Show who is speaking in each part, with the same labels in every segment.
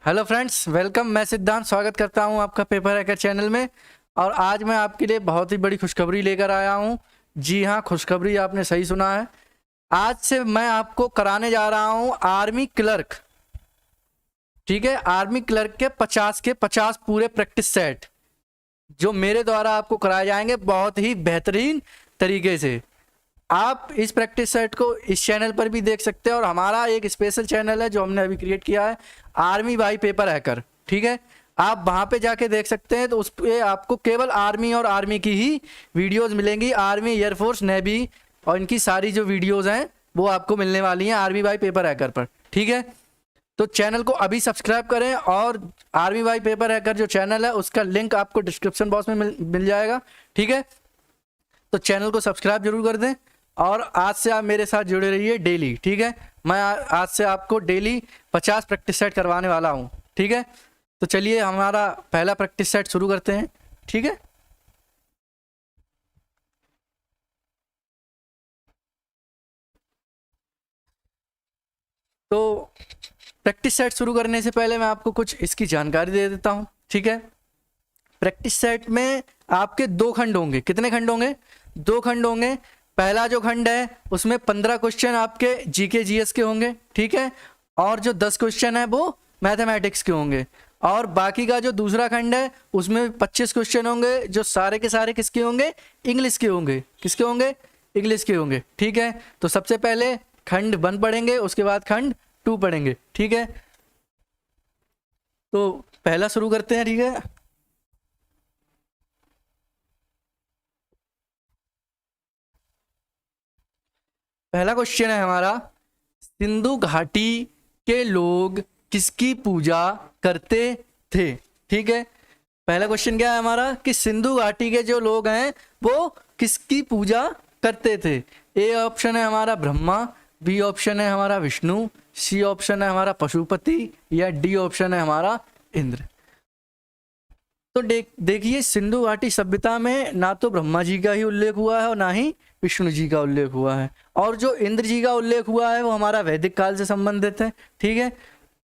Speaker 1: Hello friends, welcome. मैं सिद्धांत स्वागत करता हूं आपका पेपर हैकर चैनल में। और आज मैं आपके लिए बहुत ही बड़ी खुशखबरी लेकर आया हूं। जी हाँ, खुशखबरी आपने सही सुना है। आज से मैं आपको कराने जा रहा हूं आर्मी क्लर्क। ठीक है, आर्मी क्लर्क के 50 पूरे प्रैक्टिस सेट जो मेरे द्वारा आपको कराए जाएंगे बहुत ही बेहतरीन तरीके से। आप इस प्रैक्टिस सेट को इस चैनल पर भी देख सकते हैं और हमारा एक स्पेशल चैनल है जो हमने अभी क्रिएट किया है, आर्मी बाई पेपर हैकर। ठीक है, आप वहां पे जाके देख सकते हैं। तो उस पे आपको केवल आर्मी और आर्मी की ही वीडियोस मिलेंगी, आर्मी, एयरफोर्स, नेवी और इनकी सारी जो वीडियोस हैं वो आपको मिलने वाली हैं आर्मी बाई पेपर हैकर पर। ठीक है, तो चैनल को अभी सब्सक्राइब करें और आर्मी बाई पेपर हैकर जो चैनल है उसका लिंक आपको डिस्क्रिप्शन बॉक्स में मिल जाएगा। ठीक है, तो चैनल को सब्सक्राइब जरूर कर दें और आज से आप मेरे साथ जुड़े रहिए डेली। ठीक है, मैं आज से आपको डेली 50 प्रैक्टिस सेट करवाने वाला हूं। ठीक है, तो चलिए हमारा पहला प्रैक्टिस सेट शुरू करते हैं। ठीक है, तो प्रैक्टिस सेट शुरू करने से पहले मैं आपको कुछ इसकी जानकारी दे देता हूं। ठीक है, प्रैक्टिस सेट में आपके 2 खंड होंगे। कितने खंड होंगे? 2 खंड होंगे। पहला जो खंड है उसमें 15 क्वेश्चन आपके जीके जीएस के होंगे। ठीक है, और जो 10 क्वेश्चन है वो मैथमेटिक्स के होंगे। और बाकी का जो दूसरा खंड है उसमें 25 क्वेश्चन होंगे जो सारे के सारे किसके होंगे? इंग्लिश के होंगे। किसके होंगे? इंग्लिश के होंगे। ठीक है, तो सबसे पहले खंड 1 पढ़ेंगे, उसके बाद खंड 2 पढ़ेंगे। ठीक है, तो पहला शुरू करते हैं। ठीक है, पहला क्वेश्चन है हमारा, सिंधु घाटी के लोग किसकी पूजा करते थे? ठीक है, पहला क्वेश्चन क्या है हमारा कि सिंधु घाटी के जो लोग हैं वो किसकी पूजा करते थे? ए ऑप्शन है हमारा ब्रह्मा, बी ऑप्शन है हमारा विष्णु, सी ऑप्शन है हमारा पशुपति या डी ऑप्शन है हमारा इंद्र। तो देखिए, सिंधु घाटी सभ्यता में ना तो ब्रह्मा जी का ही उल्लेख हुआ है और ना ही विष्णु जी का उल्लेख हुआ है, और जो इंद्र जी का उल्लेख हुआ है वो हमारा वैदिक काल से संबंधित है। ठीक है,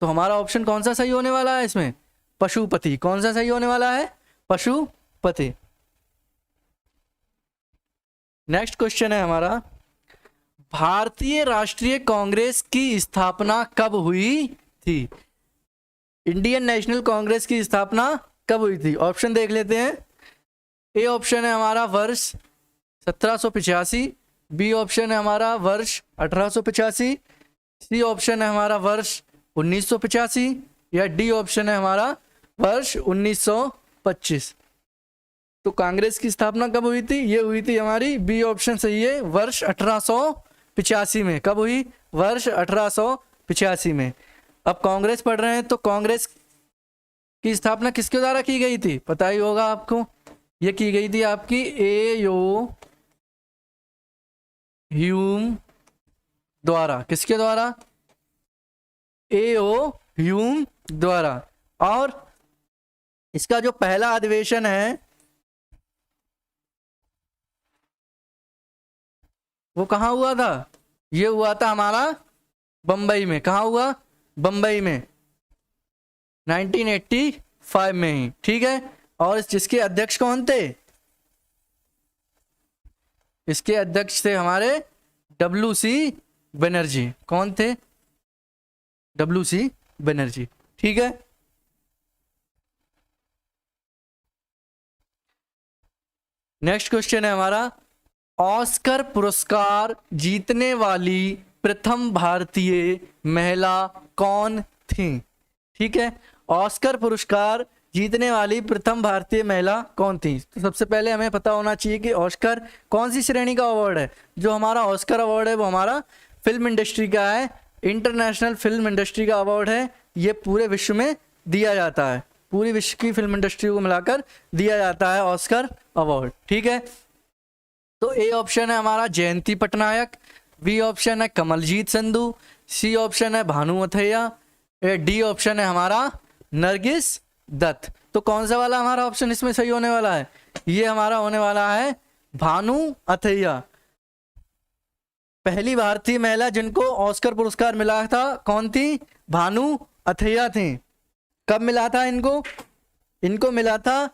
Speaker 1: तो हमारा ऑप्शन कौन सा सही होने वाला है इसमें? पशुपति। कौन सा सही होने वाला है? पशुपति। नेक्स्ट क्वेश्चन है हमारा, भारतीय राष्ट्रीय कांग्रेस की स्थापना कब हुई थी? इंडियन नेशनल कांग्रेस की स्थापना कब हुई थी? ऑप्शन देख लेते हैं। ए ऑप्शन है हमारा वर्ष 1785, बी ऑप्शन है हमारा वर्ष 1885, सी ऑप्शन है हमारा वर्ष 1985 या डी ऑप्शन है हमारा वर्ष 1925। तो कांग्रेस की स्थापना कब हुई थी? ये हुई थी हमारी बी ऑप्शन सही है, वर्ष 1885 में। कब हुई? वर्ष 1885 में। अब कांग्रेस पढ़ रहे हैं तो कांग्रेस की स्थापना किसके द्वारा की गई थी? पता ही होगा आपको, ये की गई थी आपकी ए.ओ. ह्यूम द्वारा। किसके द्वारा? ए.ओ. ह्यूम द्वारा। और इसका जो पहला अधिवेशन है वो कहाँ हुआ था? ये हुआ था हमारा बंबई में। कहाँ हुआ? बंबई में, 1985 में ही। ठीक है, और जिसके अध्यक्ष कौन थे? इसके अध्यक्ष थे हमारे WC बनर्जी। कौन थे? WC बनर्जी। ठीक है, नेक्स्ट क्वेश्चन है हमारा, ऑस्कर पुरस्कार जीतने वाली प्रथम भारतीय महिला कौन थी? ठीक है, ऑस्कर पुरस्कार जीतने वाली प्रथम भारतीय महिला कौन थी? तो सबसे पहले हमें पता होना चाहिए कि ऑस्कर कौन सी श्रेणी का अवार्ड है। जो हमारा ऑस्कर अवार्ड है वो हमारा फिल्म इंडस्ट्री का है, इंटरनेशनल फिल्म इंडस्ट्री का अवार्ड है। ये पूरे विश्व में दिया जाता है, पूरी विश्व की फिल्म इंडस्ट्री को मिलाकर दिया जाता है ऑस्कर अवार्ड। ठीक है, तो ए ऑप्शन है हमारा जयंती पटनायक, बी ऑप्शन है कमलजीत संधू, सी ऑप्शन है भानु अथैया, डी ऑप्शन है हमारा नरगिस दत्त। तो कौन सा वाला हमारा ऑप्शन इसमें सही होने वाला है? ये हमारा होने वाला है भानु अथैया। पहली भारतीय महिला जिनको ऑस्कर पुरस्कार मिला था कौन थी? भानु अथैया थी। कब मिला था इनको? इनको मिला था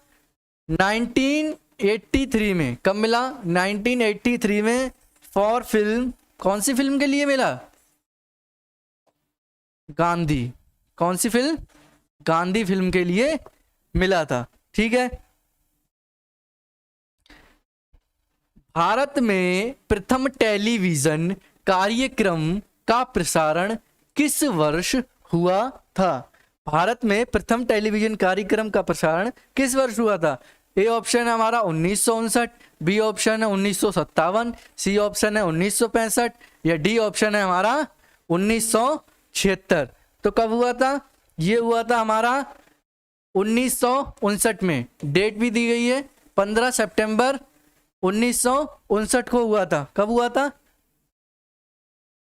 Speaker 1: 1983 में। कब मिला? 1983 में फॉर फिल्म। कौन सी फिल्म के लिए मिला? गांधी। कौन सी फिल्म? गांधी फिल्म के लिए मिला था। ठीक है। भारत में प्रथम टेलीविजन कार्यक्रम का प्रसारण किस वर्ष हुआ था? भारत में प्रथम टेलीविजन कार्यक्रम का प्रसारण किस वर्ष हुआ था? ए ऑप्शन है हमारा 1959, बी ऑप्शन है 1957, सी ऑप्शन है 1965 या डी ऑप्शन है हमारा 1976। तो कब हुआ था? ये हुआ था हमारा 1959 में। डेट भी दी गई है, 15 सितंबर 1959 को हुआ था। कब हुआ था?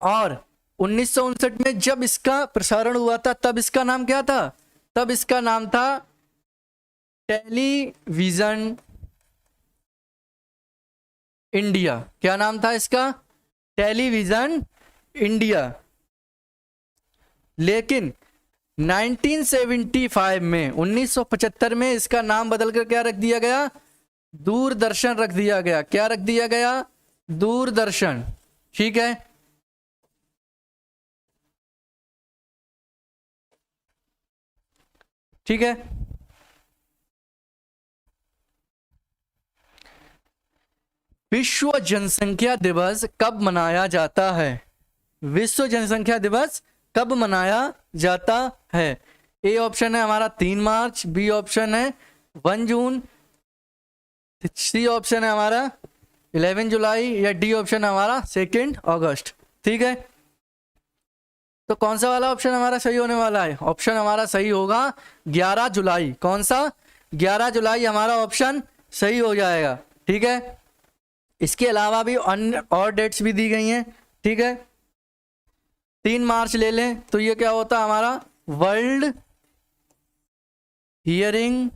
Speaker 1: और 1959 में जब इसका प्रसारण हुआ था तब इसका नाम क्या था? तब इसका नाम था टेलीविजन इंडिया। क्या नाम था इसका? Television India. लेकिन 1975 में 1975 में इसका नाम बदलकर क्या रख दिया गया? दूरदर्शन रख दिया गया। क्या रख दिया गया? दूरदर्शन। ठीक है। ठीक है। विश्व जनसंख्या दिवस कब मनाया जाता है? विश्व जनसंख्या दिवस कब मनाया जाता है? ए ऑप्शन है हमारा 3 मार्च, बी ऑप्शन है 1 जून, सी ऑप्शन है हमारा 11 जुलाई या डी ऑप्शन है हमारा 2 अगस्त। ठीक है। तो कौन सा वाला ऑप्शन हमारा सही होने वाला है? ऑप्शन हमारा सही होगा 11 जुलाई। कौन सा? 11 जुलाई हमारा ऑप्शन सही हो जाएगा। ठीक है। इसके अलावा भी अन्य और डेट्स भी दी गई हैं। ठीक है। 3 मार्च ले लें तो ये क्या होता है हमारा? World hearing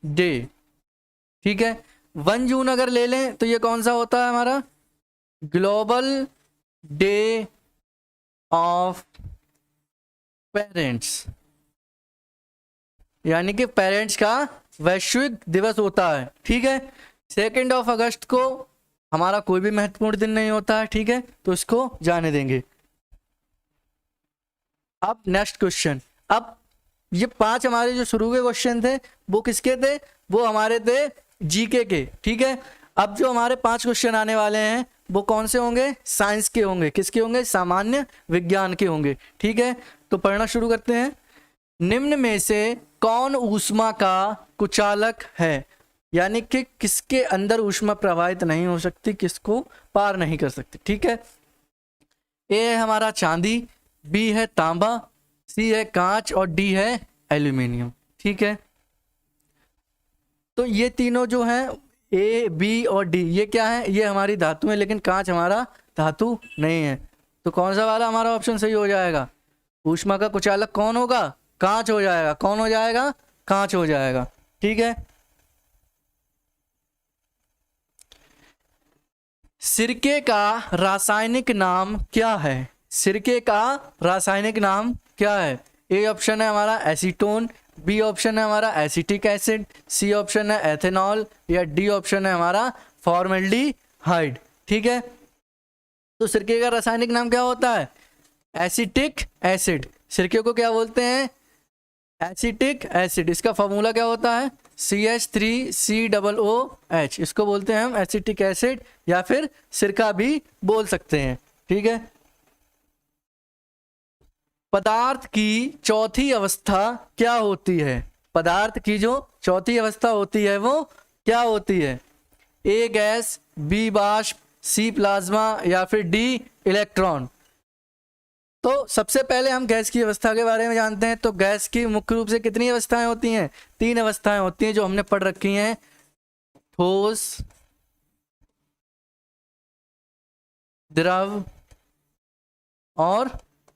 Speaker 1: day. ठीक है। 1 जून अगर ले लें तो ये कौन सा होता है हमारा? ग्लोबल डे ऑफ पेरेंट्स, यानी कि पेरेंट्स का वैश्विक दिवस होता है। ठीक है। 2 अगस्त को हमारा कोई भी महत्वपूर्ण दिन नहीं होता है। ठीक है। तो इसको जाने देंगे। अब नेक्स्ट क्वेश्चन। अब ये 5 हमारे जो शुरू के क्वेश्चन थे वो किसके थे? वो हमारे थे जीके के। ठीक है। अब जो हमारे 5 क्वेश्चन आने वाले हैं वो कौन से होंगे? साइंस के होंगे। किसके होंगे? सामान्य विज्ञान के होंगे। ठीक है। तो पढ़ना शुरू करते हैं। निम्न में से कौन ऊष्मा का कुचालक है? यानी कि किसके अंदर ऊष्मा प्रवाहित नहीं हो सकती, किसको पार नहीं कर सकती। ठीक है। ए है हमारा चांदी, बी है तांबा, सी है कांच और डी है एल्यूमिनियम। ठीक है। तो ये तीनों जो हैं ए, बी और डी, ये क्या है? ये हमारी धातु है, लेकिन कांच हमारा धातु नहीं है। तो कौन सा वाला हमारा ऑप्शन सही हो जाएगा? ऊष्मा का कुचालक कौन होगा? कांच हो जाएगा। कौन हो जाएगा? कांच हो जाएगा। ठीक है। सिरके का रासायनिक नाम क्या है? सिरके का रासायनिक नाम क्या है? ए ऑप्शन है हमारा एसीटोन, बी ऑप्शन है हमारा एसिटिक एसिड, सी ऑप्शन है एथेनॉल या डी ऑप्शन है हमारा फॉर्मल्डिहाइड। ठीक है। तो सिरके का रासायनिक नाम क्या होता है? Acetic acid. सिरके को क्या बोलते हैं? Acetic acid. इसका फॉर्मूला क्या होता है? CH3COOH। इसको बोलते हैं हम एसिटिक एसिड या फिर सिरका भी बोल सकते हैं। ठीक है। पदार्थ की चौथी अवस्था क्या होती है? पदार्थ की जो चौथी अवस्था होती है वो क्या होती है? ए गैस, बी वाष्प, सी प्लाज्मा या फिर डी इलेक्ट्रॉन। तो सबसे पहले हम गैस की अवस्था के बारे में जानते हैं। तो गैस की मुख्य रूप से कितनी अवस्थाएं होती हैं? 3 अवस्थाएं होती हैं जो हमने पढ़ रखी हैं, ठोस, द्रव और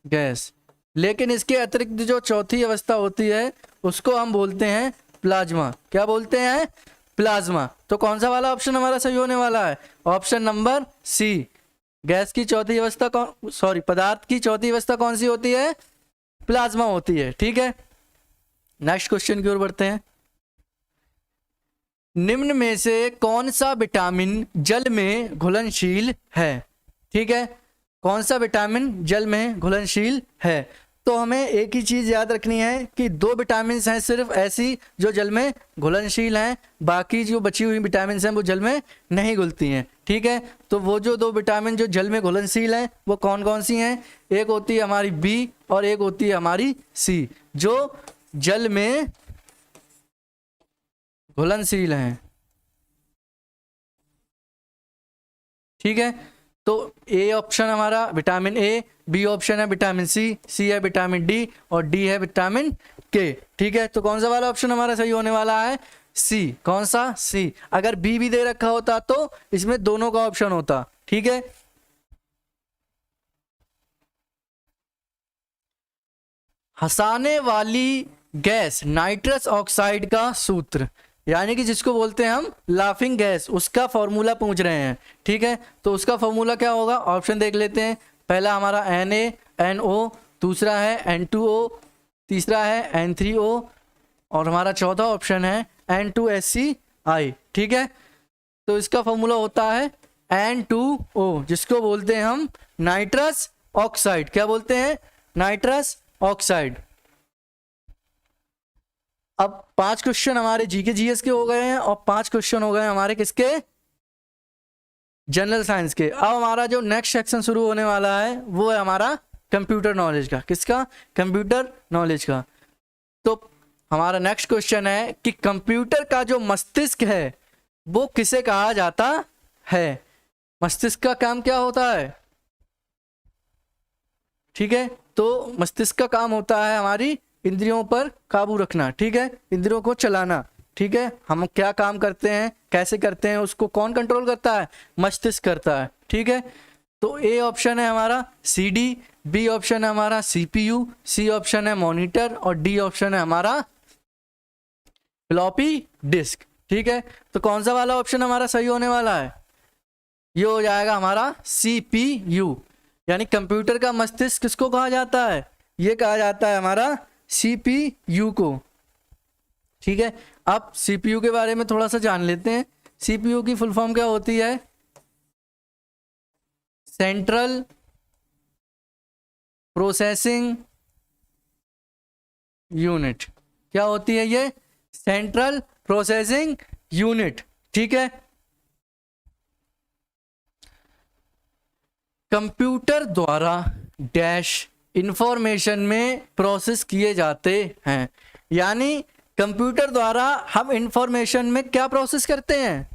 Speaker 1: गैस। लेकिन इसके अतिरिक्त जो चौथी अवस्था होती है उसको हम बोलते हैं प्लाज्मा। क्या बोलते हैं? प्लाज्मा। तो कौन सा वाला ऑप्शन हमारा सही होने वाला है? Option number C. गैस की चौथी अवस्था पदार्थ की चौथी अवस्था कौन सी होती है? प्लाज्मा होती है। ठीक है, नेक्स्ट क्वेश्चन की ओर बढ़ते हैं। निम्न में से कौन सा विटामिन जल में घुलनशील है? ठीक है, कौन सा विटामिन जल में घुलनशील है? तो हमें एक ही चीज याद रखनी है कि दो विटामिन हैं सिर्फ ऐसी जो जल में घुलनशील हैं, बाकी जो बची हुई विटामिन हैं वो जल में नहीं घुलती हैं। ठीक है, तो वो जो दो विटामिन जो जल में घुलनशील हैं वो कौन कौन सी हैं? एक होती है हमारी बी और एक होती है हमारी सी, जो जल में घुलनशील हैं। ठीक है, तो ए ऑप्शन हमारा विटामिन ए, बी ऑप्शन है विटामिन सी, सी है विटामिन डी और डी है विटामिन के। ठीक है, तो कौन सा वाला ऑप्शन हमारा सही होने वाला है? सी। कौन सा? सी। अगर बी भी दे रखा होता तो इसमें दोनों का ऑप्शन होता। ठीक है, हंसाने वाली गैस नाइट्रस ऑक्साइड का सूत्र, यानी कि जिसको बोलते हैं हम लाफिंग गैस, उसका फॉर्मूला पूछ रहे हैं। ठीक है, तो उसका फॉर्मूला क्या होगा? ऑप्शन देख लेते हैं। पहला हमारा NaNO, दूसरा है N2O, तीसरा है N3O और हमारा चौथा ऑप्शन है N2SCI। ठीक है, तो इसका फॉर्मूला होता है N2O, जिसको बोलते हैं हम नाइट्रस ऑक्साइड। क्या बोलते हैं? Nitrous oxide. अब 5 क्वेश्चन हमारे जीके जीएस के हो गए हैं और 5 क्वेश्चन हो गए हमारे किसके? जनरल साइंस के। अब हमारा जो नेक्स्ट सेक्शन शुरू होने वाला है वो है हमारा कंप्यूटर नॉलेज का। किसका? कंप्यूटर नॉलेज का। तो हमारा नेक्स्ट क्वेश्चन है कि कंप्यूटर का जो मस्तिष्क है वो किसे कहा जाता है? मस्तिष्क का काम क्या होता है? ठीक है, तो मस्तिष्क का काम होता है हमारी इंद्रियों पर काबू रखना। ठीक है, इंद्रियों को चलाना। ठीक है, हम क्या काम करते हैं, कैसे करते हैं, उसको कौन कंट्रोल करता है? मस्तिष्क करता है। ठीक है, तो ए ऑप्शन है हमारा CD, बी ऑप्शन है हमारा CPU, सी ऑप्शन है मॉनिटर और डी ऑप्शन है हमारा फ्लॉपी डिस्क। ठीक है, तो कौन सा वाला ऑप्शन हमारा सही होने वाला है? ये हो जाएगा हमारा CPU, यानी कंप्यूटर का मस्तिष्क किसको कहा जाता है? ये कहा जाता है हमारा CPU को। ठीक है, अब CPU के बारे में थोड़ा सा जान लेते हैं। CPU की फुल फॉर्म क्या होती है? Central processing unit. क्या होती है ये? Central processing unit. ठीक है, कंप्यूटर द्वारा डैश इंफॉर्मेशन में प्रोसेस किए जाते हैं, यानी कंप्यूटर द्वारा हम इंफॉर्मेशन में क्या प्रोसेस करते हैं?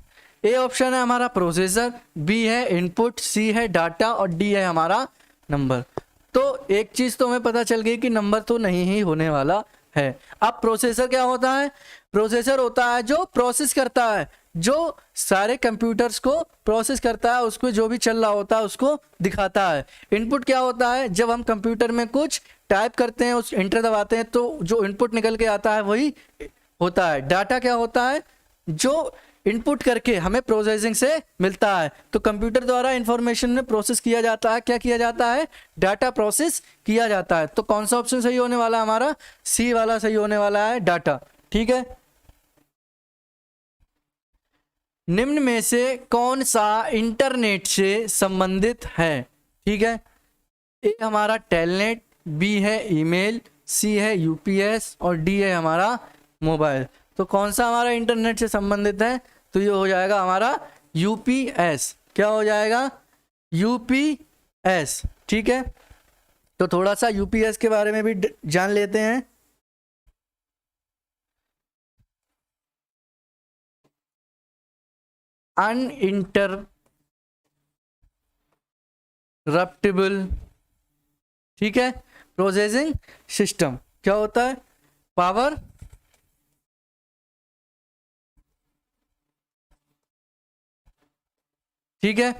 Speaker 1: ए ऑप्शन है हमारा प्रोसेसर, बी है इनपुट, सी है डाटा और डी है हमारा नंबर। तो एक चीज तो हमें पता चल गई कि नंबर तो नहीं ही होने वाला है। अब प्रोसेसर क्या होता है? प्रोसेसर होता है जो प्रोसेस करता है, जो सारे कंप्यूटर्स को प्रोसेस करता है, उसको जो भी चल रहा होता है उसको दिखाता है। इनपुट क्या होता है? जब हम कंप्यूटर में कुछ टाइप करते हैं, उस एंटर दबाते हैं तो जो इनपुट निकल के आता है वही होता है। डाटा क्या होता है? जो इनपुट करके हमें प्रोसेसिंग से मिलता है। तो कंप्यूटर द्वारा इंफॉर्मेशन में प्रोसेस किया जाता है। क्या किया जाता है? डाटा प्रोसेस किया जाता है। तो कौन सा ऑप्शन सही होने वाला? हमारा सी वाला सही होने वाला है, डाटा। ठीक है, निम्न में से कौन सा इंटरनेट से संबंधित है? ठीक है, ए हमारा टेलनेट, बी है ईमेल, सी है यूपीएस और डी है हमारा मोबाइल। तो कौन सा हमारा इंटरनेट से संबंधित है? तो ये हो जाएगा हमारा यूपीएस। क्या हो जाएगा? यूपीएस। ठीक है, तो थोड़ा सा यूपीएस के बारे में भी जान लेते हैं। अनइंटरप्टेबल, ठीक है, प्रोसेसिंग सिस्टम। क्या होता है? पावर ठीक है,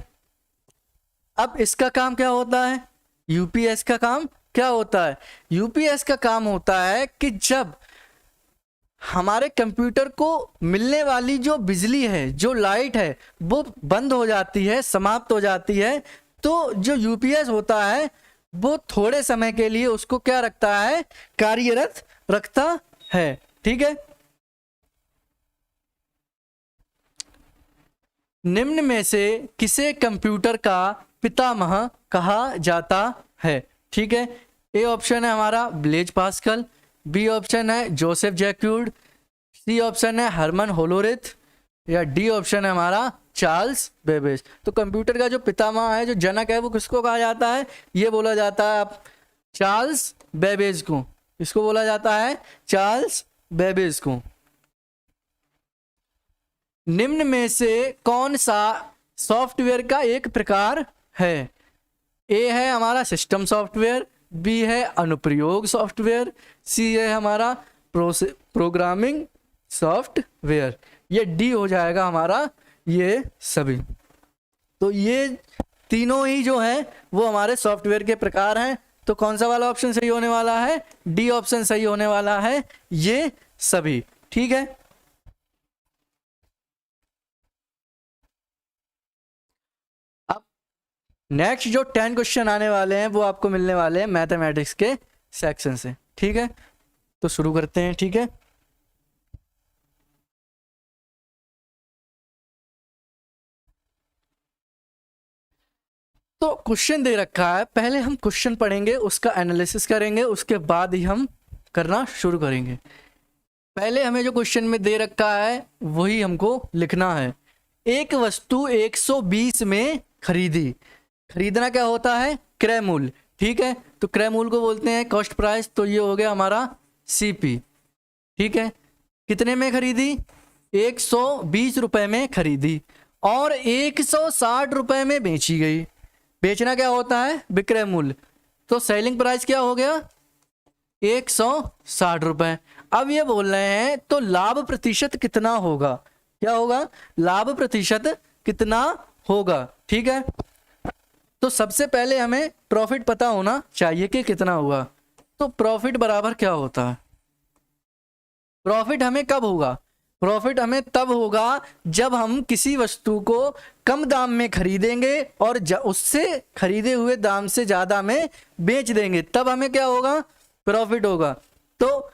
Speaker 1: अब इसका काम क्या होता है? यूपीएस का काम क्या होता है? यूपीएस का काम होता है कि जब हमारे कंप्यूटर को मिलने वाली जो बिजली है, जो लाइट है, वो बंद हो जाती है, समाप्त हो जाती है, तो जो यूपीएस होता है वो थोड़े समय के लिए उसको क्या रखता है, कार्यरत रखता है। ठीक है, निम्न में से किसे कंप्यूटर का पितामह कहा जाता है। ठीक है, ए ऑप्शन है हमारा ब्लेज पास्कल, बी ऑप्शन है जोसेफ जैक्यूड, सी ऑप्शन है हरमन होलोरिथ, या डी ऑप्शन है हमारा चार्ल्स बेबेज। तो कंप्यूटर का जो पितामह है, जो जनक है, वो किसको कहा जाता है, ये बोला जाता है आप चार्ल्स बेबेज को। इसको बोला जाता है चार्ल्स बेबेज को। निम्न में से कौन सा सॉफ्टवेयर का एक प्रकार है। ए है हमारा सिस्टम सॉफ्टवेयर, बी है अनुप्रयोग सॉफ्टवेयर, सी है हमारा प्रोग्रामिंग सॉफ्टवेयर, ये डी हो जाएगा हमारा ये सभी। तो ये तीनों ही जो है वो हमारे सॉफ्टवेयर के प्रकार हैं। तो कौन सा वाला ऑप्शन सही होने वाला है, डी ऑप्शन सही होने वाला है, ये सभी। ठीक है, अब नेक्स्ट जो 10 क्वेश्चन आने वाले हैं वो आपको मिलने वाले हैं मैथमेटिक्स के सेक्शन से। ठीक है, तो शुरू करते हैं। ठीक है, तो क्वेश्चन दे रखा है, पहले हम क्वेश्चन पढ़ेंगे, उसका एनालिसिस करेंगे, उसके बाद ही हम करना शुरू करेंगे। पहले हमें जो क्वेश्चन में दे रखा है वही हमको लिखना है। एक वस्तु 120 में खरीदी, खरीदना क्या होता है, क्रय मूल्य। ठीक है, तो क्रय मूल्य को बोलते हैं कॉस्ट प्राइस, तो ये हो गया हमारा सीपी। ठीक है, कितने में खरीदी, 120 रुपए में खरीदी और 160 रुपए में बेची गई। बेचना क्या होता है, विक्रय मूल्य, तो सेलिंग प्राइस क्या हो गया, 160 रुपए। अब ये बोल रहे हैं तो लाभ प्रतिशत कितना होगा, क्या होगा, लाभ प्रतिशत कितना होगा। ठीक है, तो सबसे पहले हमें प्रॉफिट पता होना चाहिए कि कितना हुआ। तो प्रॉफिट बराबर क्या होता है, प्रॉफिट हमें कब होगा, प्रॉफिट हमें तब होगा जब हम किसी वस्तु को कम दाम में खरीदेंगे और उससे खरीदे हुए दाम से ज्यादा में बेच देंगे, तब हमें क्या होगा, प्रॉफिट होगा। तो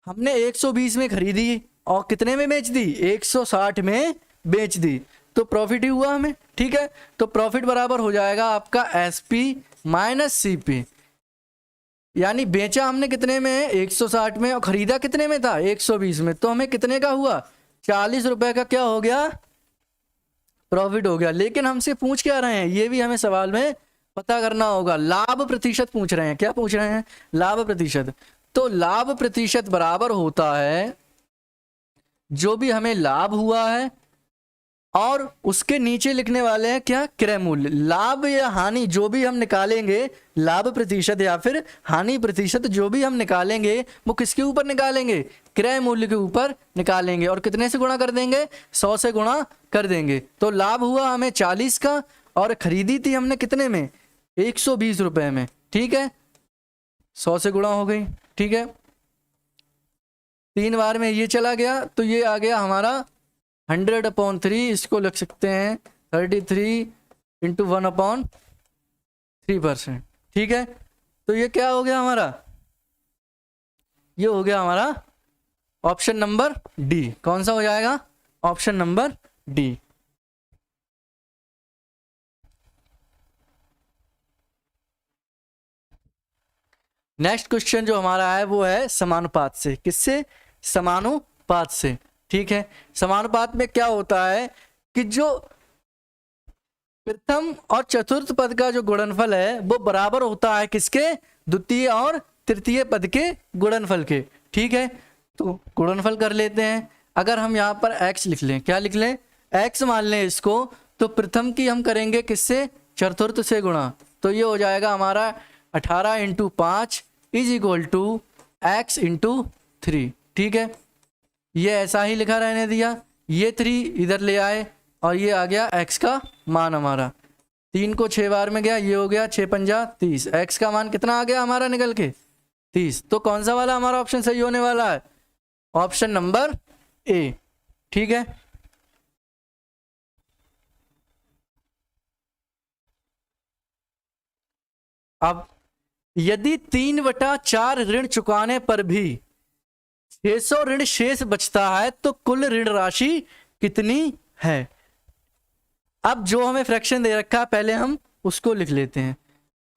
Speaker 1: हमने 120 में खरीदी और कितने में बेच दी, 160 में बेच दी, तो प्रॉफिट ही हुआ हमें। ठीक है, तो प्रॉफिट बराबर हो जाएगा आपका एसपी माइनस सीपी, यानी बेचा हमने कितने में, 160 में, और खरीदा कितने में था, 120 में, तो हमें कितने का हुआ, 40 रुपए का क्या हो गया, प्रॉफिट हो गया। लेकिन हमसे पूछ क्या रहे हैं, ये भी हमें सवाल में पता करना होगा। लाभ प्रतिशत पूछ रहे हैं, क्या पूछ रहे हैं, लाभ प्रतिशत। तो लाभ प्रतिशत बराबर होता है जो भी हमें लाभ हुआ है और उसके नीचे लिखने वाले हैं क्या, क्रय मूल्य। लाभ या हानि जो भी हम निकालेंगे, लाभ प्रतिशत या फिर हानि प्रतिशत जो भी हम निकालेंगे, वो किसके ऊपर निकालेंगे, क्रय मूल्य के ऊपर निकालेंगे। और कितने से गुणा कर देंगे, 100 से गुणा कर देंगे। तो लाभ हुआ हमें 40 का और खरीदी थी हमने कितने में, 120 रुपए में। ठीक है, 100 से गुणा हो गई। ठीक है, 3 बार में ये चला गया, तो ये आ गया हमारा 100/3, इसको लिख सकते हैं 33 × 1/3%। ठीक है, तो ये क्या हो गया हमारा, ये हो गया हमारा ऑप्शन नंबर डी। कौन सा हो जाएगा, option number D. Next question जो हमारा है वो है समानुपात से। किससे, समानुपात से। ठीक है, समानुपात में क्या होता है कि जो प्रथम और चतुर्थ पद का जो गुणनफल है वो बराबर होता है किसके, द्वितीय और तृतीय पद के गुणनफल के। ठीक है, तो गुणनफल कर लेते हैं। अगर हम यहाँ पर x लिख लें, क्या लिख लें, x मान लें इसको, तो प्रथम की हम करेंगे किससे, चतुर्थ से गुणा, तो ये हो जाएगा हमारा 18 × 5 = x × 3। ठीक है, ये ऐसा ही लिखा रहने दिया, ये 3 इधर ले आए और ये आ गया x का मान हमारा। 3 को 6 बार में गया, ये हो गया 6 × 5 = 30। x का मान कितना आ गया हमारा निकल के, 30। तो कौन सा वाला हमारा ऑप्शन सही होने वाला है, ऑप्शन नंबर ए। ठीक है, अब यदि 3/4 ऋण चुकाने पर भी 600 ऋण शेष बचता है तो कुल ऋण राशि कितनी है। अब जो हमें फ्रैक्शन दे रखा है पहले हम उसको लिख लेते हैं।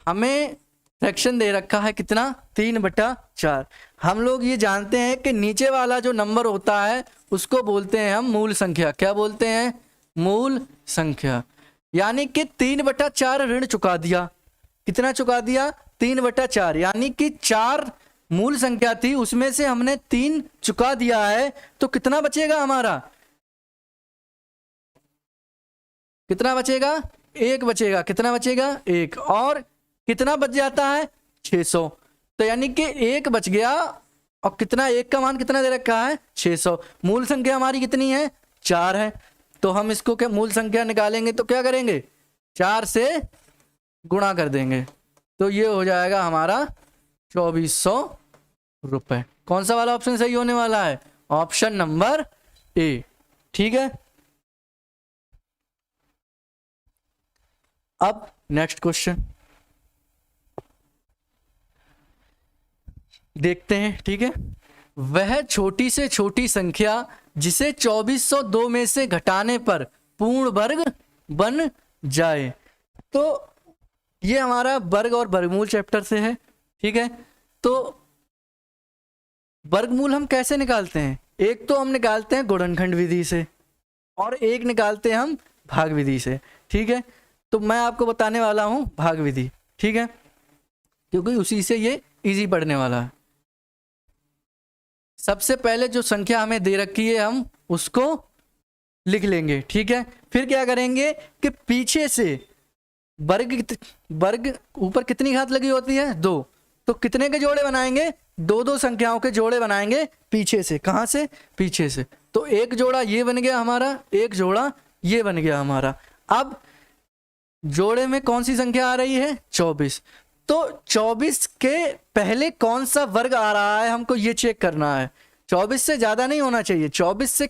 Speaker 1: हमें फ्रैक्शन दे रखा है कितना, 3/4। हम लोग ये जानते हैं कि नीचे वाला जो नंबर होता है उसको बोलते हैं हम मूल संख्या। क्या बोलते हैं, मूल संख्या। यानी कि 3/4 ऋण चुका दिया। कितना चुका दिया, 3/4। यानी कि 4 मूल संख्या थी, उसमें से हमने 3 चुका दिया है, तो कितना बचेगा हमारा, कितना बचेगा, 1 बचेगा। कितना बचेगा, 1। और कितना बच जाता है, 600। तो यानी कि 1 बच गया और कितना, 1 का मान कितना दे रखा है, 600। मूल संख्या हमारी कितनी है, 4 है। तो हम इसको क्या मूल संख्या निकालेंगे तो क्या करेंगे, 4 से गुणा कर देंगे, तो ये हो जाएगा हमारा 2400 रुपए। कौन सा वाला ऑप्शन सही होने वाला है, ऑप्शन नंबर ए। ठीक है, अब नेक्स्ट क्वेश्चन देखते हैं। ठीक है, वह छोटी से छोटी संख्या जिसे 2402 में से घटाने पर पूर्ण वर्ग बन जाए। तो ये हमारा वर्ग और वर्गमूल चैप्टर से है। ठीक है, तो वर्गमूल हम कैसे निकालते हैं, एक तो हम निकालते हैं गुणनखंड विधि से और एक निकालते हैं हम भाग विधि से। ठीक है, तो मैं आपको बताने वाला हूं भाग विधि। ठीक है, क्योंकि उसी से ये इजी पढ़ने वाला है। सबसे पहले जो संख्या हमें दे रखी है हम उसको लिख लेंगे। ठीक है, फिर क्या करेंगे कि पीछे से वर्ग ऊपर कितनी घात लगी होती है, 2। तो कितने के जोड़े बनाएंगे, 2 संख्याओं के जोड़े बनाएंगे पीछे से। कहां से, पीछे से। तो एक जोड़ा ये बन गया हमारा, एक जोड़ा ये बन गया हमारा। अब जोड़े में कौन सी संख्या आ रही है, 24। तो 24 के पहले कौन सा वर्ग आ रहा है हमको ये चेक करना है। 24 से ज्यादा नहीं होना चाहिए, 24 से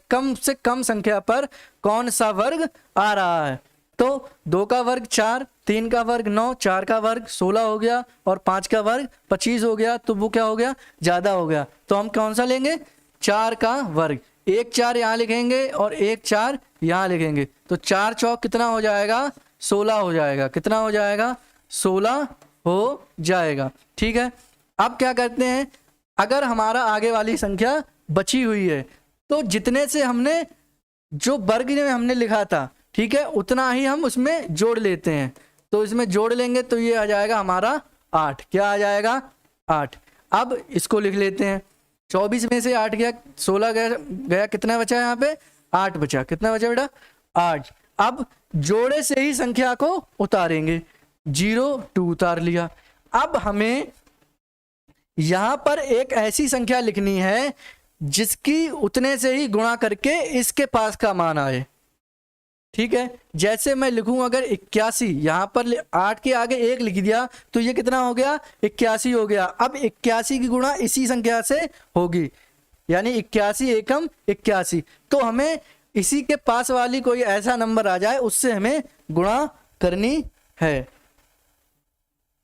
Speaker 1: कम संख्या पर कौन सा वर्ग आ रहा है। तो 2 का वर्ग 4, 3 का वर्ग 9, 4 का वर्ग 16 हो गया और 5 का वर्ग 25 हो गया। तो वो क्या हो गया, ज्यादा हो गया। तो हम कौन सा लेंगे, 4 का वर्ग। 1 4 यहाँ लिखेंगे और 1 4 यहाँ लिखेंगे। तो 4 चौक कितना हो जाएगा, 16 हो जाएगा। कितना हो जाएगा, 16 हो जाएगा। ठीक है, अब क्या करते हैं, अगर हमारा आगे वाली संख्या बची हुई है तो जितने से हमने जो वर्ग में हमने लिखा था, ठीक है, उतना ही हम उसमें जोड़ लेते हैं। तो इसमें जोड़ लेंगे तो ये आ जाएगा हमारा 8। क्या आ जाएगा, 8। अब इसको लिख लेते हैं, 24 में से 8 गया, 16 गया, कितना बचा यहाँ पे, 8 बचा। कितना बचा बेटा, 8। अब जोड़े से ही संख्या को उतारेंगे, 0 2 उतार लिया। अब हमें यहां पर एक ऐसी संख्या लिखनी है जिसकी उतने से ही गुणा करके इसके पास का मान आए। ठीक है, जैसे मैं लिखूं अगर 81, यहां पर 8 के आगे 1 लिख दिया तो ये कितना हो गया, 81 हो गया। अब 81 की गुणा इसी संख्या से होगी, यानी 81 एकम 81। तो हमें इसी के पास वाली कोई ऐसा नंबर आ जाए उससे हमें गुणा करनी है।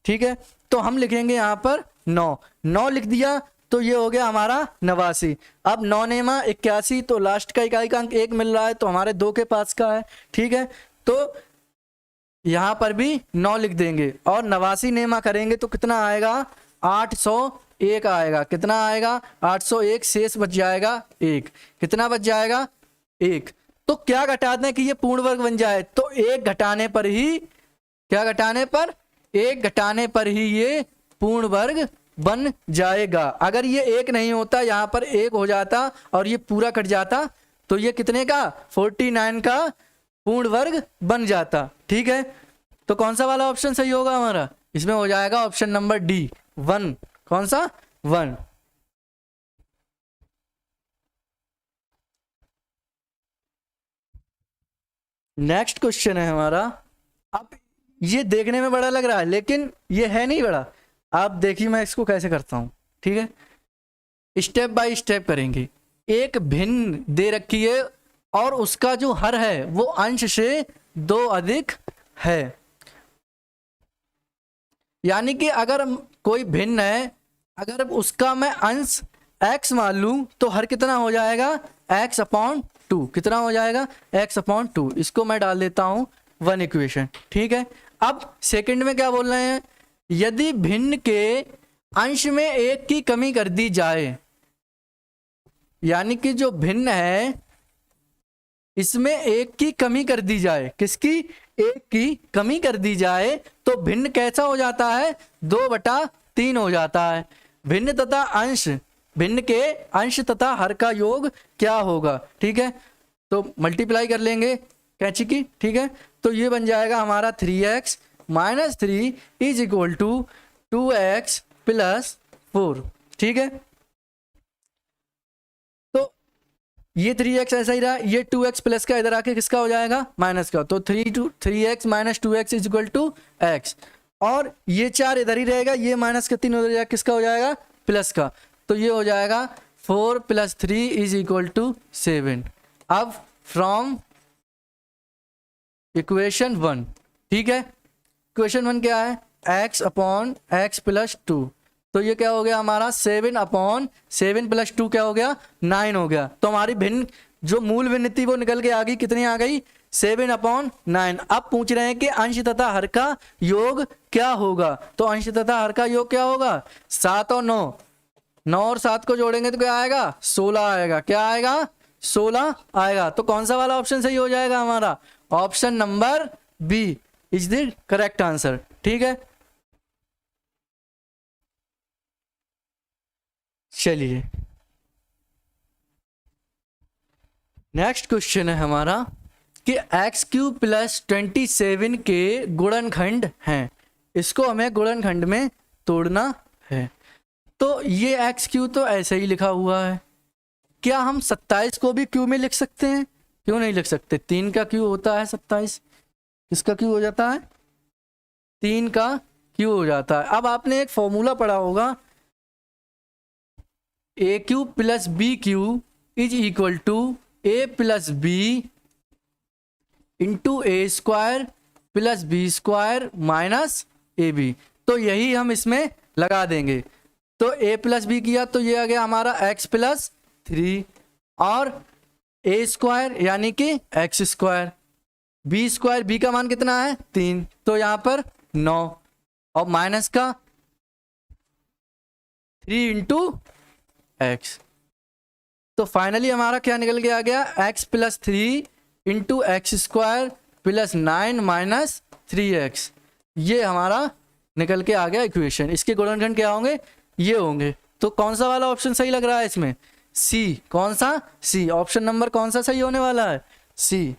Speaker 1: ठीक है, तो हम लिखेंगे यहां पर 9 लिख दिया तो ये हो गया हमारा 89। अब 9 नेमा 81, तो लास्ट का इकाई का अंक 1 मिल रहा है तो हमारे 2 के पास का है। ठीक है, तो यहां पर भी 9 लिख देंगे और 89 नेमा करेंगे तो कितना आएगा, 801 आएगा। कितना आएगा, 801। शेष बच जाएगा 1। कितना बच जाएगा, 1। तो क्या घटा दें कि ये पूर्ण वर्ग बन जाए, तो 1 घटाने पर ही, क्या घटाने पर, 1 घटाने पर ही ये पूर्ण वर्ग बन जाएगा। अगर ये 1 नहीं होता, यहां पर 1 हो जाता और ये पूरा कट जाता तो ये कितने का, 49 का पूर्ण वर्ग बन जाता। ठीक है, तो कौन सा वाला ऑप्शन सही होगा हमारा, इसमें हो जाएगा ऑप्शन नंबर डी, 1। कौन सा, 1। नेक्स्ट क्वेश्चन है हमारा। अब ये देखने में बड़ा लग रहा है लेकिन ये है नहीं बड़ा। आप देखिए मैं इसको कैसे करता हूं। ठीक है, स्टेप बाय स्टेप करेंगे। एक भिन्न दे रखी है और उसका जो हर है वो अंश से 2 अधिक है। यानी कि अगर कोई भिन्न है, अगर उसका मैं अंश x मान लूँ तो हर कितना हो जाएगा x/2, कितना हो जाएगा x/2। इसको मैं डाल देता हूँ 1 इक्वेशन, ठीक है। अब सेकंड में क्या बोल रहे हैं, यदि भिन्न के अंश में 1 की कमी कर दी जाए, यानी कि जो भिन्न है इसमें 1 की कमी कर दी जाए, किसकी, 1 की कमी कर दी जाए, तो भिन्न कैसा हो जाता है 2/3 हो जाता है। भिन्न तथा अंश, भिन्न के अंश तथा हर का योग क्या होगा, ठीक है। तो मल्टीप्लाई कर लेंगे कैंची की, ठीक है। तो ये बन जाएगा हमारा 3x - 3 is equal to 2x + 4, ठीक है। तो ये 3x ऐसा ही रहा, ये 2x प्लस का इधर आके किसका हो जाएगा, माइनस का। तो 3x - 2x is equal to x, और ये 4 इधर ही रहेगा, ये माइनस का 3 उधर जाएगा, किसका हो जाएगा, प्लस का। तो ये हो जाएगा 4 + 3 इज इक्वल टू 7। अब फ्रॉम इक्वेशन 1, ठीक है। इक्वेशन 1 क्या है, x/x + 2। तो ये क्या हो गया हमारा 7/7 + 2 क्या हो गया 9 हो गया। तो हमारी भिन्न जो मूल भिन्न थी वो निकल के आ गई, कितनी आ गई 7/9। अब पूछ रहे हैं कि अंश तथा हर का योग क्या होगा। तो अंश तथा हर का योग क्या होगा, 7 और 9, 9 और 7 को जोड़ेंगे तो क्या आएगा 16 आएगा, क्या आएगा 16 आएगा। तो कौन सा वाला ऑप्शन सही हो जाएगा हमारा, option number B is the correct answer, ठीक है। चलिए नेक्स्ट क्वेश्चन है हमारा कि x³ + 27 के गुणनखंड हैं, इसको हमें गुणनखंड में तोड़ना है। तो ये x³ तो ऐसे ही लिखा हुआ है, क्या हम 27 को भी क्यू में लिख सकते हैं, क्यों नहीं लिख सकते। 3 का क्यू होता है 27, किसका क्यू हो जाता है 3 का क्यू हो जाता है। अब आपने एक फॉर्मूला पढ़ा होगा, a³ + b³ is equal to a + b into a² + b² minus ab। तो यही हम इसमें लगा देंगे। तो a + b किया तो ये आ गया हमारा x + 3 और a² यानी कि x², b² b का मान कितना है 3, तो यहां पर 9 और माइनस का 3 इंटू x। तो फाइनली हमारा क्या निकल के आ गया x + 3 इंटू x² + 9 - 3x। ये हमारा निकल के आ गया इक्वेशन। इसके गुणनखंड क्या होंगे, ये होंगे। तो कौन सा वाला ऑप्शन सही लग रहा है इसमें, सी। कौन सा, सी। ऑप्शन नंबर कौन सा सही होने वाला है, सी।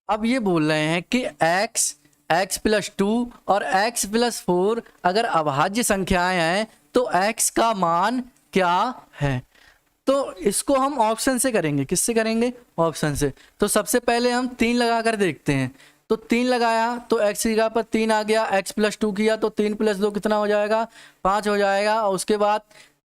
Speaker 1: अब ये बोल रहे हैं कि x + 2 और x + 4 अगर अभाज्य संख्याएं हैं तो x का मान क्या है। तो इसको हम ऑप्शन से करेंगे, किससे करेंगे, ऑप्शन से। तो सबसे पहले हम 3 लगा कर देखते हैं। तो 3 लगाया तो x की जगह पर 3 आ गया, x + 2 किया तो 3 + 2 कितना हो जाएगा 5 हो जाएगा, और उसके बाद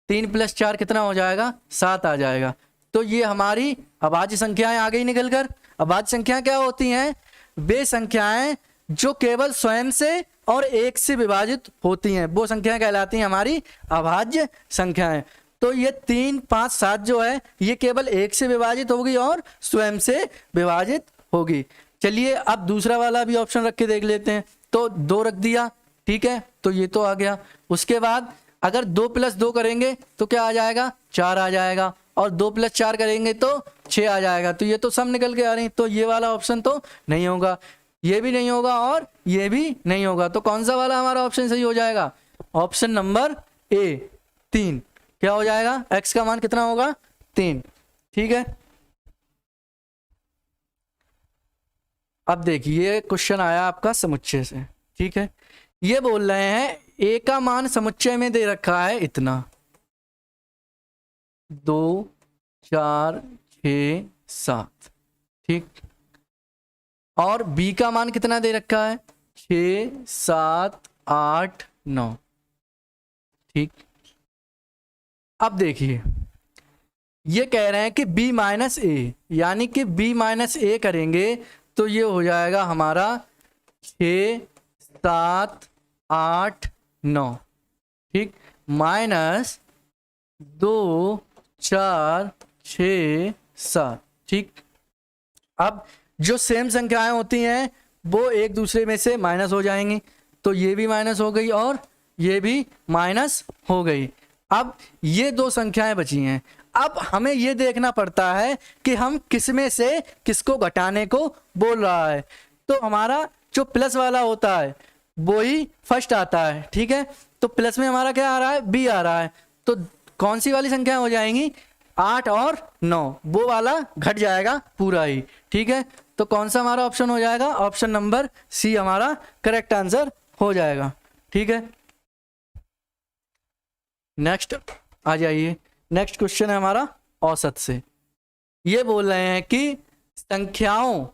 Speaker 1: 3 + 4 कितना हो जाएगा 7 आ जाएगा। तो ये हमारी अभाज्य संख्याएं आ गई निकल कर। अभाज्य संख्याएं क्या होती हैं, वे संख्याएं जो केवल स्वयं से और 1 से विभाजित होती हैं, वो संख्याएं कहलाती हैं हमारी अभाज्य संख्याएं। तो ये 3, 5, 7 जो है ये केवल 1 से विभाजित होगी और स्वयं से विभाजित होगी। चलिए अब दूसरा वाला भी ऑप्शन रख के देख लेते हैं। तो 2 रख दिया, ठीक है, तो ये तो आ गया। उसके बाद अगर 2 + 2 करेंगे तो क्या आ जाएगा 4 आ जाएगा, और 2 + 4 करेंगे तो 6 आ जाएगा। तो ये तो सब निकल के आ रही, तो ये वाला ऑप्शन तो नहीं होगा, ये भी नहीं होगा और ये भी नहीं होगा। तो कौन सा वाला हमारा ऑप्शन सही हो जाएगा, ऑप्शन नंबर ए 3। क्या हो जाएगा, x का मान कितना होगा 3, ठीक है। अब देखिए क्वेश्चन आया आपका समुच्चय से, ठीक है। ये बोल रहे हैं a का मान समुच्चय में दे रखा है इतना 2, 4, 6, 7, ठीक, और b का मान कितना दे रखा है 6, 7, 8 9। ठीक, अब देखिए ये कह रहे हैं कि b माइनस ए, यानी कि b माइनस ए करेंगे तो ये हो जाएगा हमारा 6 7 8 9। ठीक, माइनस 2 4 6 7। ठीक, अब जो सेम संख्याएं होती हैं वो एक दूसरे में से माइनस हो जाएंगी, तो ये भी माइनस हो गई और ये भी माइनस हो गई। अब ये दो संख्याएं बची हैं। अब हमें ये देखना पड़ता है कि हम किस में से किसको घटाने को बोल रहा है। तो हमारा जो प्लस वाला होता है वो ही फर्स्ट आता है। ठीक है, तो प्लस में हमारा क्या आ रहा है, बी आ रहा है। तो कौन सी वाली संख्या हो जाएंगी, 8 और 9, वो वाला घट जाएगा पूरा ही। ठीक है, तो कौन सा हमारा ऑप्शन हो जाएगा, ऑप्शन नंबर सी हमारा करेक्ट आंसर हो जाएगा। ठीक है, नेक्स्ट आ जाइए। नेक्स्ट क्वेश्चन है हमारा औसत से। ये बोल रहे हैं कि संख्याओं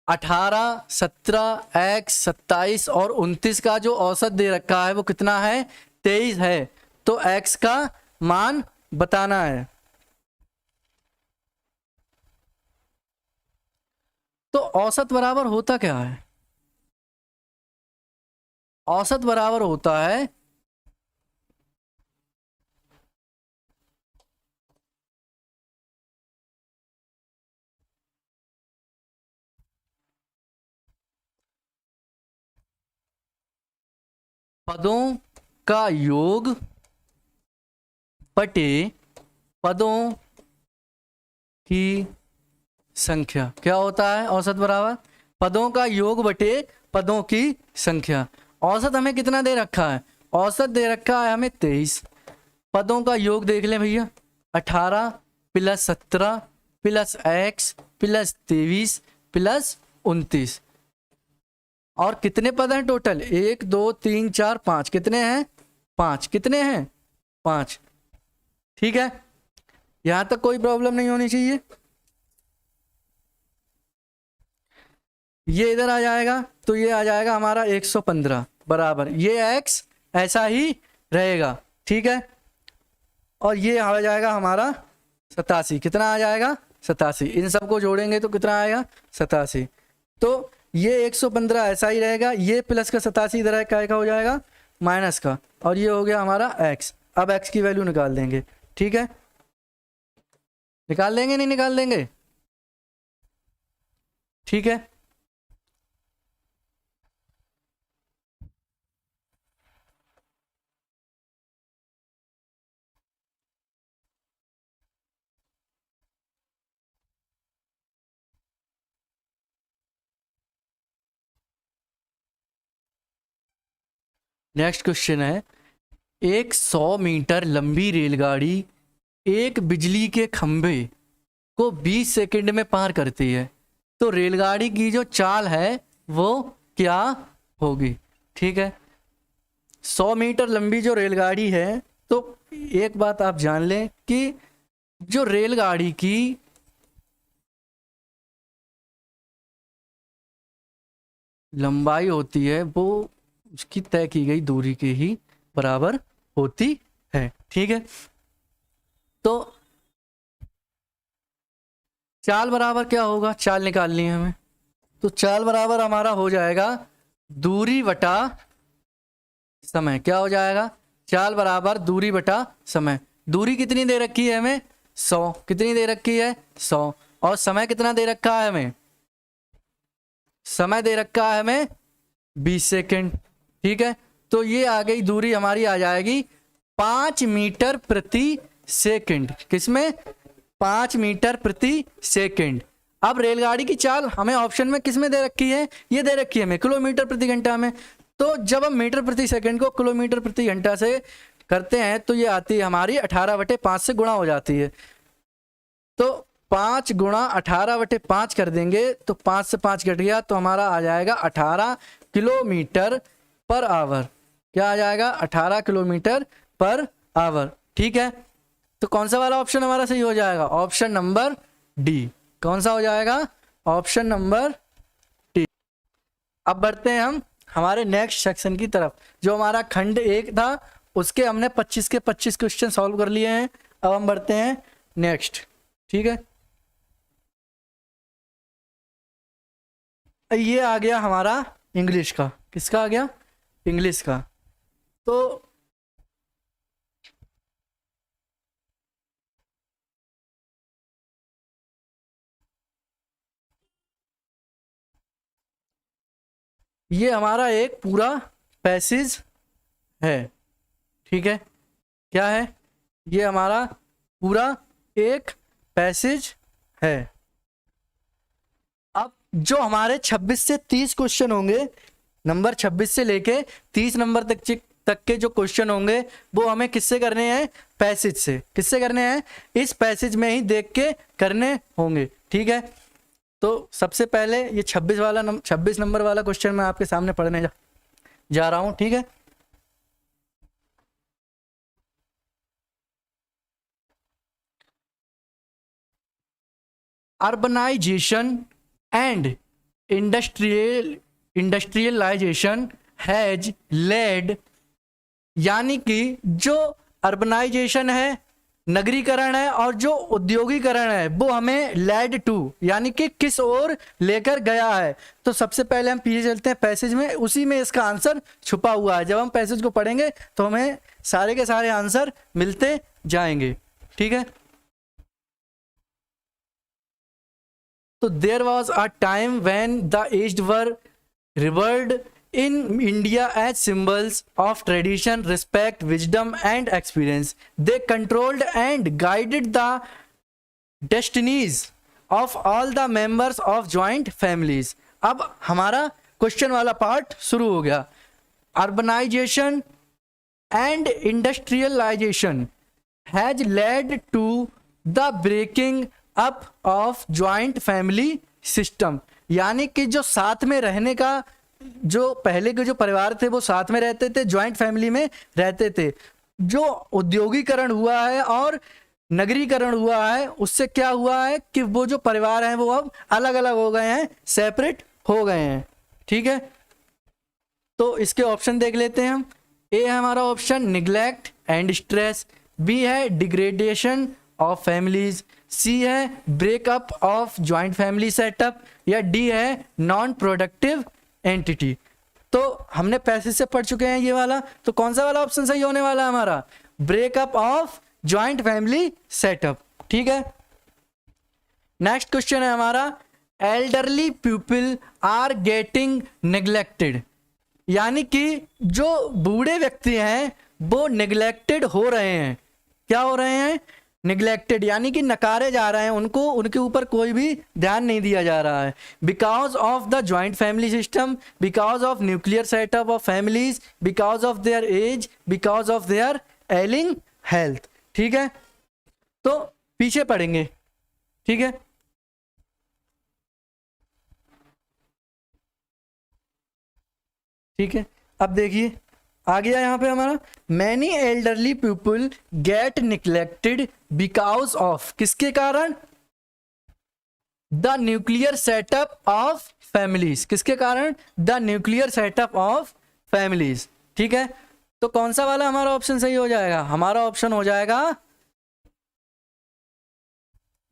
Speaker 1: 18 17 x 27 और 29 का जो औसत दे रखा है वो कितना है, 23 है। तो x का मान बताना है। तो औसत बराबर होता क्या है, औसत बराबर होता है पदों का योग बटे पदों की संख्या। क्या होता है औसत बराबर पदों का योग बटे पदों की संख्या। औसत हमें कितना दे रखा है, औसत दे रखा है हमें 23। पदों का योग देख लें भैया, 18 plus 17 plus x plus 23 plus 29। और कितने पद हैं टोटल, 1 2 3 4 5। कितने हैं, 5। कितने हैं, 5। ठीक है, यहां तक कोई प्रॉब्लम नहीं होनी चाहिए। ये इधर आ जाएगा तो ये आ जाएगा हमारा 115 बराबर ये x ऐसा ही रहेगा। ठीक है, और ये आ जाएगा हमारा 87। कितना आ जाएगा, 87। इन सबको जोड़ेंगे तो कितना आएगा, 87। तो ये 115 ऐसा ही रहेगा, ये प्लस का 87 इधर है, क्या का हो जाएगा, माइनस का। और ये हो गया हमारा x। अब x की वैल्यू निकाल देंगे। ठीक है, निकाल देंगे, नहीं निकाल देंगे। ठीक है, नेक्स्ट क्वेश्चन है, एक 100 मीटर लंबी रेलगाड़ी एक बिजली के खंभे को 20 सेकंड में पार करती है, तो रेलगाड़ी की जो चाल है वो क्या होगी। ठीक है, 100 मीटर लंबी जो रेलगाड़ी है, तो एक बात आप जान लें कि जो रेलगाड़ी की लंबाई होती है वो उसकी तय की गई दूरी के ही बराबर होती है। ठीक है, तो चाल बराबर क्या होगा, चाल निकालनी है हमें, तो चाल बराबर हमारा हो जाएगा दूरी बटा समय। क्या हो जाएगा, चाल बराबर दूरी बटा समय। दूरी कितनी दे रखी है हमें, 100। कितनी दे रखी है, 100। और समय कितना दे रखा है हमें, समय दे रखा है हमें 20 सेकंड। ठीक है, तो ये आ गई दूरी हमारी आ जाएगी 5 मीटर प्रति सेकंड। किसमें, 5 मीटर प्रति सेकंड। अब रेलगाड़ी की चाल हमें ऑप्शन में किस में दे रखी है, ये दे रखी है हमें किलोमीटर प्रति घंटा में। तो जब हम मीटर प्रति सेकंड को किलोमीटर प्रति घंटा से करते हैं तो ये आती है हमारी 18/5 से गुणा हो जाती है। तो 5 गुणा 18/5 कर देंगे तो 5 से 5 घट गया तो हमारा आ जाएगा 18 किलोमीटर पर आवर। क्या आ जाएगा, 18 किलोमीटर पर आवर। ठीक है, तो कौन सा वाला ऑप्शन हमारा सही हो जाएगा, ऑप्शन नंबर डी। कौन सा हो जाएगा, ऑप्शन नंबर डी। अब बढ़ते हैं हम हमारे नेक्स्ट सेक्शन की तरफ। जो हमारा खंड 1 था उसके हमने 25 के 25 क्वेश्चन सॉल्व कर लिए हैं। अब हम बढ़ते हैं नेक्स्ट। ठीक है, ये आ गया हमारा इंग्लिश का। किसका आ गया? इंग्लिश का। तो ये हमारा एक पूरा पैसेज है। ठीक है, क्या है? ये हमारा पूरा एक पैसेज है। अब जो हमारे 26 से 30 क्वेश्चन होंगे, नंबर 26 से लेके 30 नंबर तक के जो क्वेश्चन होंगे वो हमें किससे करने हैं? पैसेज से। किससे करने हैं? इस पैसेज में ही देख के करने होंगे। ठीक है, तो सबसे पहले ये 26 नंबर वाला क्वेश्चन मैं आपके सामने पढ़ने जा रहा हूं। ठीक है, urbanisation and industrialisation has led, यानी कि जो अर्बनाइजेशन है, नगरीकरण है, और जो उद्योगीकरण है वो हमें लेड टू, यानी कि किस ओर लेकर गया है। तो सबसे पहले हम पीछे चलते हैं पैसेज में, उसी में इसका आंसर छुपा हुआ है। जब हम पैसेज को पढ़ेंगे तो हमें सारे के सारे आंसर मिलते जाएंगे। ठीक है, तो there was a time when the aged were revered in India as symbols of tradition, respect, wisdom and experience. They controlled and guided the destinies of all the members of joint families. अब हमारा question वाला part शुरू हो गया। Urbanization and industrialization has led to the breaking up of joint family system, यानी कि जो साथ में रहने का, जो पहले के जो परिवार थे वो साथ में रहते थे, ज्वाइंट फैमिली में रहते थे। जो उद्योगीकरण हुआ है और नगरीकरण हुआ है, उससे क्या हुआ है कि वो जो परिवार हैं वो अब अलग अलग हो गए हैं, सेपरेट हो गए हैं। ठीक है, तो इसके ऑप्शन देख लेते हैं हम। ए है हमारा option neglect and stress, B है डिग्रेडेशन ऑफ फैमिलीज, सी है breakup of joint family setup, या डी है नॉन प्रोडक्टिव एंटिटी। तो हमने पैसेज से पढ़ चुके हैं ये वाला, तो कौन सा वाला ऑप्शन सही होने वाला है हमारा? Breakup of joint family setup. ठीक है, नेक्स्ट क्वेश्चन है हमारा elderly people are getting neglected, यानी कि जो बूढ़े व्यक्ति हैं वो नेग्लेक्टेड हो रहे हैं। क्या हो रहे हैं? निगलेक्टेड, यानी कि नकारे जा रहे हैं, उनको उनके ऊपर कोई भी ध्यान नहीं दिया जा रहा है। Because of the joint family system, because of nuclear setup of families, because of their age, because of their ailing health. ठीक है, तो पीछे पढ़ेंगे। ठीक है, ठीक है, अब देखिए आ गया यहाँ पे हमारा many elderly people get neglected because of, किसके कारण? The nuclear setup of families. किसके कारण? The nuclear setup of families. ठीक है, तो कौन सा वाला हमारा ऑप्शन सही हो जाएगा? हमारा ऑप्शन हो जाएगा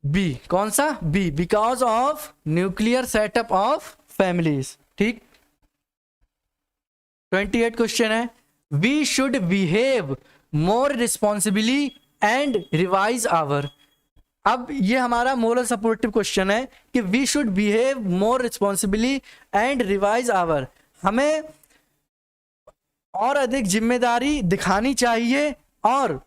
Speaker 1: बी। कौन सा? B, because of nuclear setup of families. ठीक, 28 क्वेश्चन है we should behave more responsibly and revise our. अब ये हमारा मोरल सपोर्टिव क्वेश्चन है कि we should behave more responsibly and revise our, हमें और अधिक जिम्मेदारी दिखानी चाहिए और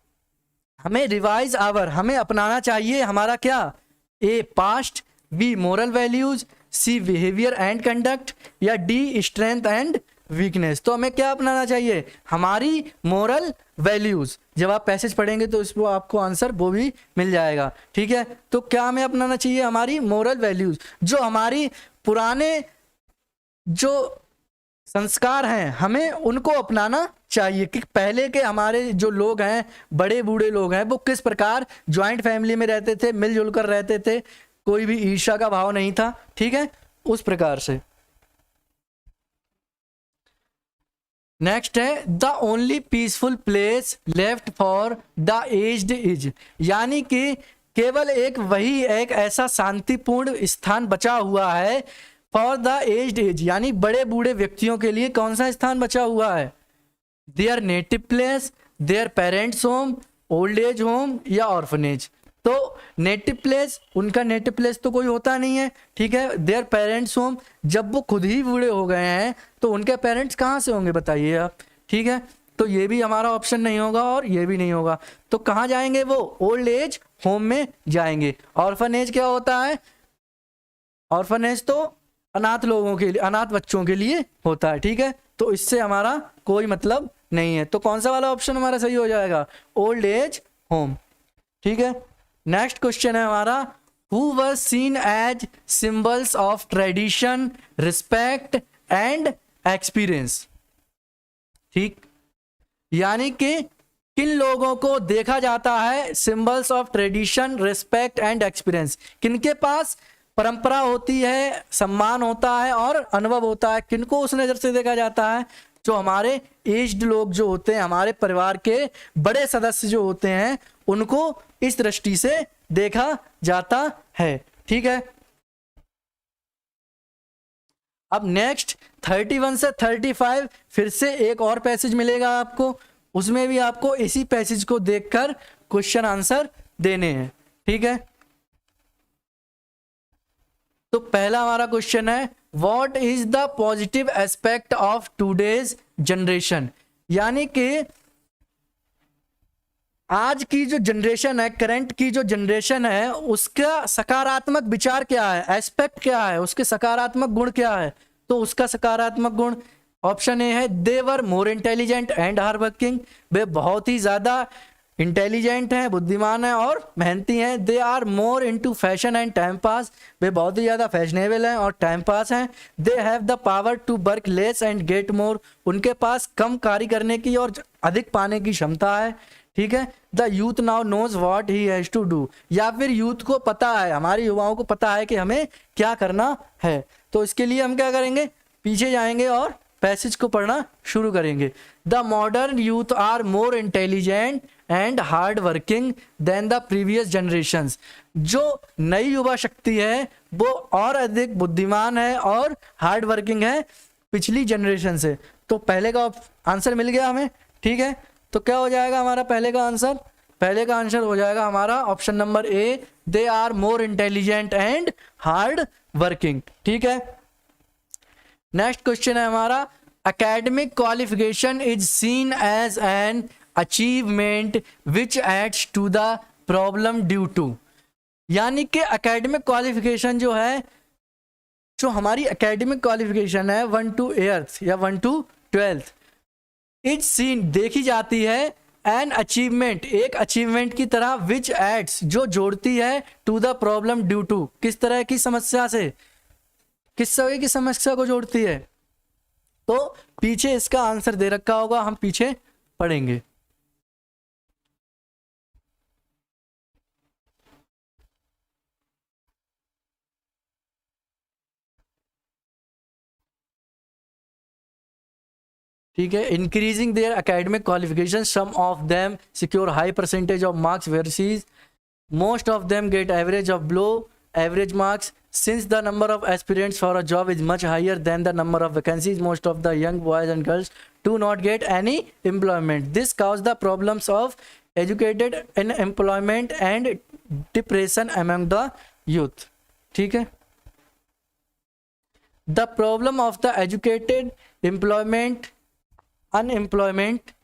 Speaker 1: हमें रिवाइज आवर, हमें अपनाना चाहिए हमारा क्या? A past, B moral values, C behaviour and conduct, या डी स्ट्रेंथ एंड वीकनेस। तो हमें क्या अपनाना चाहिए? हमारी मोरल वैल्यूज। जब आप पैसेज पढ़ेंगे तो इसको आपको आंसर वो भी मिल जाएगा। ठीक है, तो क्या हमें अपनाना चाहिए? हमारी मोरल वैल्यूज, जो हमारी पुराने जो संस्कार हैं हमें उनको अपनाना चाहिए कि पहले के हमारे जो लोग हैं, बड़े बूढ़े लोग हैं, वो किस प्रकार ज्वाइंट फैमिली में रहते थे, मिलजुल कर रहते थे, कोई भी ईर्ष्या का भाव नहीं था। ठीक है, उस प्रकार से। नेक्स्ट है the only peaceful place left for the aged is, यानी कि केवल एक ऐसा शांतिपूर्ण स्थान बचा हुआ है फॉर द एज्ड एज, यानी बड़े बूढ़े व्यक्तियों के लिए कौन सा स्थान बचा हुआ है? There native place, their parents home, old age home या ऑर्फनेज। तो नेटिव प्लेस, उनका नेटिव प्लेस तो कोई होता नहीं है, ठीक है। देयर पेरेंट्स होम, जब वो खुद ही बूढ़े हो गए हैं तो उनके पेरेंट्स कहाँ से होंगे बताइए आप, ठीक है। तो ये भी हमारा ऑप्शन नहीं होगा और ये भी नहीं होगा। तो कहाँ जाएंगे वो? ओल्ड एज होम में जाएंगे। ऑर्फनेज क्या होता है? ऑर्फनेज तो अनाथ लोगों के लिए, अनाथ बच्चों के लिए होता है, ठीक है। तो इससे हमारा कोई मतलब नहीं है। तो कौन सा वाला ऑप्शन हमारा सही हो जाएगा? ओल्ड एज होम, ठीक है। नेक्स्ट क्वेश्चन है हमारा, who was seen as symbols of tradition, respect and experience, ठीक। यानी कि किन लोगों को देखा जाता है symbols of tradition, respect and experience, किनके पास परंपरा होती है, सम्मान होता है और अनुभव होता है, किनको उस नजर से देखा जाता है? जो हमारे एज्ड लोग जो होते हैं, हमारे परिवार के बड़े सदस्य जो होते हैं, उनको इस दृष्टि से देखा जाता है, ठीक है। अब नेक्स्ट 31 से 35 फिर से एक और पैसेज मिलेगा आपको, उसमें भी आपको इसी पैसेज को देखकर क्वेश्चन आंसर देने हैं, ठीक है। तो पहला हमारा क्वेश्चन है, what is the positive aspect of today's generation, यानी कि आज की जो जनरेशन है, करंट की जो जनरेशन है, उसका सकारात्मक विचार क्या है, एस्पेक्ट क्या है, उसके सकारात्मक गुण क्या है? तो उसका सकारात्मक गुण ऑप्शन ए है, they are more intelligent and hard working, वे बहुत ही ज्यादा इंटेलिजेंट हैं, बुद्धिमान हैं और मेहनती हैं। They are more into fashion and time pass, वे बहुत ही ज़्यादा फैशनेबल हैं और टाइम पास हैं। They have the power to work less and get more, उनके पास कम कार्य करने की और अधिक पाने की क्षमता है, ठीक है। The youth now knows what he has to do, या फिर यूथ को पता है, हमारे युवाओं को पता है कि हमें क्या करना है। तो इसके लिए हम क्या करेंगे? पीछे जाएंगे और पैसेज को पढ़ना शुरू करेंगे। The modern youth are more intelligent and hard working than the previous generations, जो नई युवा शक्ति है वो और अधिक बुद्धिमान है और हार्ड वर्किंग है पिछली जनरेशन से। तो पहले का आंसर मिल गया हमें, ठीक है। तो क्या हो जाएगा हमारा पहले का आंसर? पहले का आंसर हो जाएगा हमारा option number A, they are more intelligent and hard working, ठीक है। नेक्स्ट क्वेश्चन है हमारा, academic qualification is seen as an achievement which adds to the problem due to, यानी कि एकेडमिक क्वालिफिकेशन जो है, जो हमारी एकेडमिक क्वालिफिकेशन है 1 to 8th या 1 to 12th, इज सीन देखी जाती है, एन अचीवमेंट एक अचीवमेंट की तरह, विच एड्स जो जोड़ती है, to the problem due to किस तरह की समस्या से, किस तरह की समस्या को जोड़ती है। तो पीछे इसका आंसर दे रखा होगा, हम पीछे पढ़ेंगे। ठीक है, increasing their academic qualification, some of them secure high percentage of marks versus most of them get average of below average marks, since the number of aspirants for a job is much higher than the number of vacancies, most of the young boys and girls do not get any employment. This causes the problems of educated unemployment and depression among the youth. ठीक है, the problem of the educated unemployment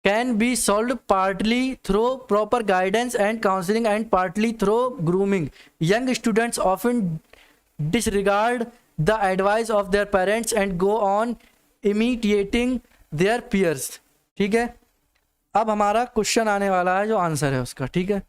Speaker 1: can be solved partly through proper guidance and counseling and partly through grooming. Young students often disregard the advice of their parents and go on imitating their peers. ठीक है, अब हमारा question आने वाला है, जो answer है उसका, ठीक है।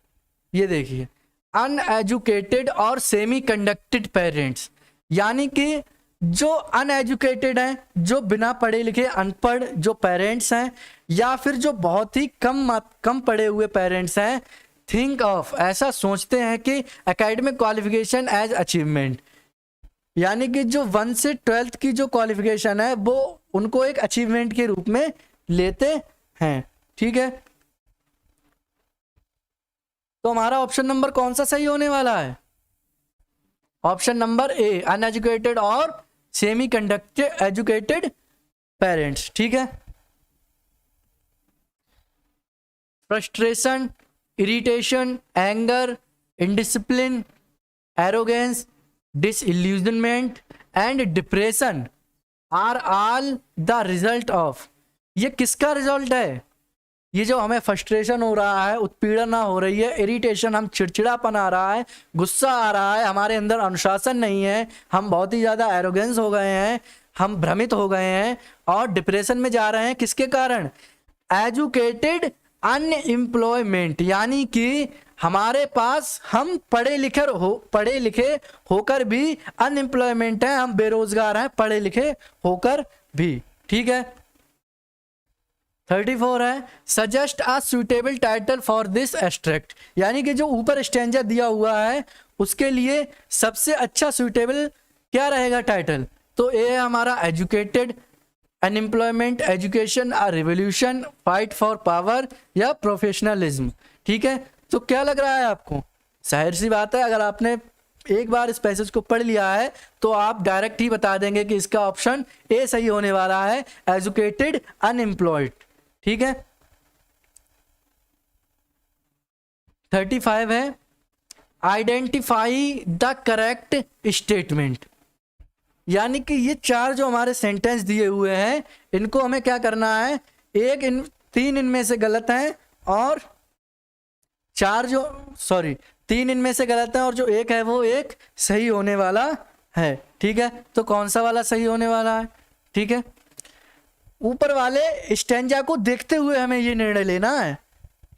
Speaker 1: ये देखिए, अनएजुकेटेड और सेमी कंडक्टेड पेरेंट्स, यानी कि जो अनएजुकेटेड हैं, जो बिना पढ़े लिखे अनपढ़ जो पेरेंट्स हैं, या फिर जो बहुत ही कम पढ़े हुए पेरेंट्स हैं, थिंक ऑफ ऐसा सोचते हैं कि एकेडमिक क्वालिफिकेशन एज अचीवमेंट, यानी कि जो 1 से 12th की जो क्वालिफिकेशन है वो उनको एक अचीवमेंट के रूप में लेते हैं। ठीक है, तो हमारा ऑप्शन नंबर कौन सा सही होने वाला है? ऑप्शन नंबर ए, अनएजुकेटेड और सेमी कंडक्टेड एजुकेटेड पेरेंट्स। ठीक है, frustration, irritation, anger, indiscipline, arrogance, disillusionment and depression are all the result of. ये किसका रिजल्ट है? ये जो हमें फ्रस्ट्रेशन हो रहा है, उत्पीड़ना हो रही है, इरिटेशन, हम चिड़चिड़ापन आ रहा है, गुस्सा आ रहा है, हमारे अंदर अनुशासन नहीं है, हम बहुत ही ज़्यादा एरोगेंस हो गए हैं, हम भ्रमित हो गए हैं और डिप्रेशन में जा रहे हैं। किसके कारण? एजुकेटेड अनएम्प्लॉयमेंट, यानी कि हमारे पास हम पढ़े लिखे होकर भी अनएम्प्लॉयमेंट है, हम बेरोजगार हैं पढ़े लिखे होकर भी। ठीक है, 34 है, suggest a suitable title for this extract, यानी कि जो ऊपर स्टैंजा दिया हुआ है उसके लिए सबसे अच्छा सुटेबल क्या रहेगा टाइटल? तो ए है हमारा educated, unemployment, education, a revolution, fight for power या प्रोफेशनलिज्म। ठीक है, तो क्या लग रहा है आपको? जाहिर सी बात है, अगर आपने एक बार इस पैसेज को पढ़ लिया है तो आप डायरेक्ट ही बता देंगे कि इसका ऑप्शन ए सही होने वाला है, एजुकेटेड अनएम्प्लॉयड। ठीक है, 35 है, आइडेंटिफाई द करेक्ट स्टेटमेंट, यानी कि ये चार जो हमारे सेंटेंस दिए हुए हैं इनको हमें क्या करना है? तीन इनमें से गलत हैं और तीन इनमें से गलत हैं और जो एक है वो एक सही होने वाला है। ठीक है, तो कौन सा वाला सही होने वाला है? ठीक है, ऊपर वाले स्टैंजा को देखते हुए हमें ये निर्णय लेना है।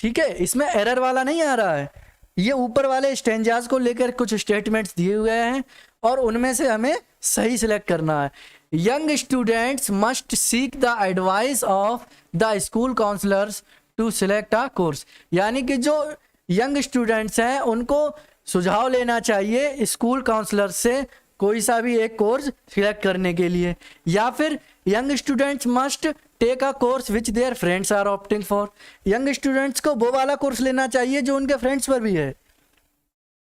Speaker 1: ठीक है, इसमें एरर वाला नहीं आ रहा है, ये ऊपर वाले स्टैंजाज को लेकर कुछ स्टेटमेंट्स दिए हुए हैं और उनमें से हमें सही सिलेक्ट करना है। Young students must seek the advice of the school counsellors to select a course, यानी कि जो यंग स्टूडेंट्स हैं उनको सुझाव लेना चाहिए स्कूल काउंसलर से कोई सा भी एक कोर्स सिलेक्ट करने के लिए। या फिर young students must take a course which their friends are opting for, young students को वो वाला कोर्स लेना चाहिए जो उनके फ्रेंड्स पर भी है।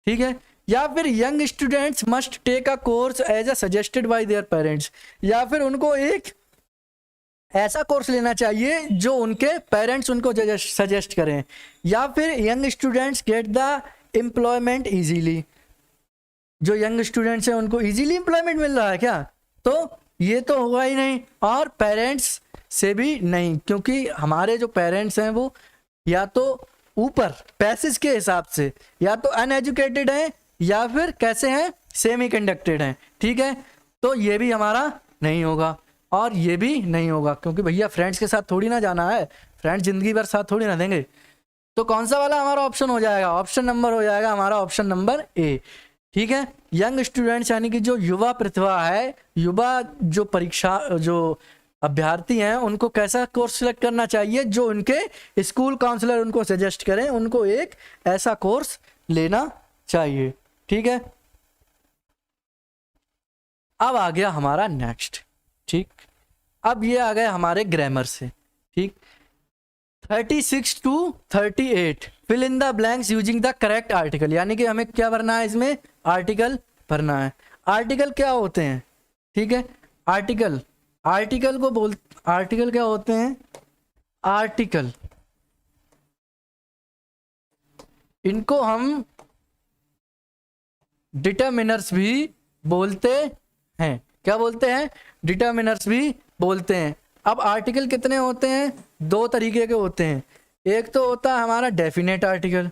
Speaker 1: ठीक है, या फिर young students must take a course as a suggested by their parents, या फिर उनको एक ऐसा कोर्स लेना चाहिए जो उनके पेरेंट्स उनको सजेस्ट करें। या फिर young students get the employment easily, जो यंग स्टूडेंट्स हैं उनको इजीली एम्प्लॉयमेंट मिल रहा है क्या? तो ये तो होगा ही नहीं, और पेरेंट्स से भी नहीं, क्योंकि हमारे जो पेरेंट्स हैं वो या तो ऊपर पैसेज के हिसाब से या तो अनएजुकेटेड हैं या फिर कैसे हैं, सेमी कंडक्टेड हैं। ठीक है, तो ये भी हमारा नहीं होगा और ये भी नहीं होगा, क्योंकि भैया फ्रेंड्स के साथ थोड़ी ना जाना है, फ्रेंड्स जिंदगी भर साथ थोड़ी ना देंगे। तो कौन सा वाला हमारा ऑप्शन हो जाएगा? ऑप्शन नंबर हो जाएगा हमारा ऑप्शन नंबर ए। ठीक है, यंग स्टूडेंट्स यानी कि जो युवा प्रतिभा है, युवा जो अभ्यर्थी हैं उनको कैसा कोर्स सिलेक्ट करना चाहिए? जो उनके स्कूल काउंसलर उनको सजेस्ट करें, उनको एक ऐसा कोर्स लेना चाहिए। ठीक है, अब आ गया हमारा नेक्स्ट। ठीक, अब ये आ गए हमारे ग्रामर से। ठीक, 36 to 38 fill in the blanks using the correct article, यानी कि हमें क्या भरना है? इसमें आर्टिकल भरना है। आर्टिकल क्या होते हैं? ठीक है, आर्टिकल क्या होते हैं? आर्टिकल, इनको हम डिटरमिनर्स भी बोलते हैं। क्या बोलते हैं? डिटरमिनर्स भी बोलते हैं। अब आर्टिकल कितने होते हैं? दो तरीके के होते हैं। एक तो होता है हमारा डेफिनेट आर्टिकल,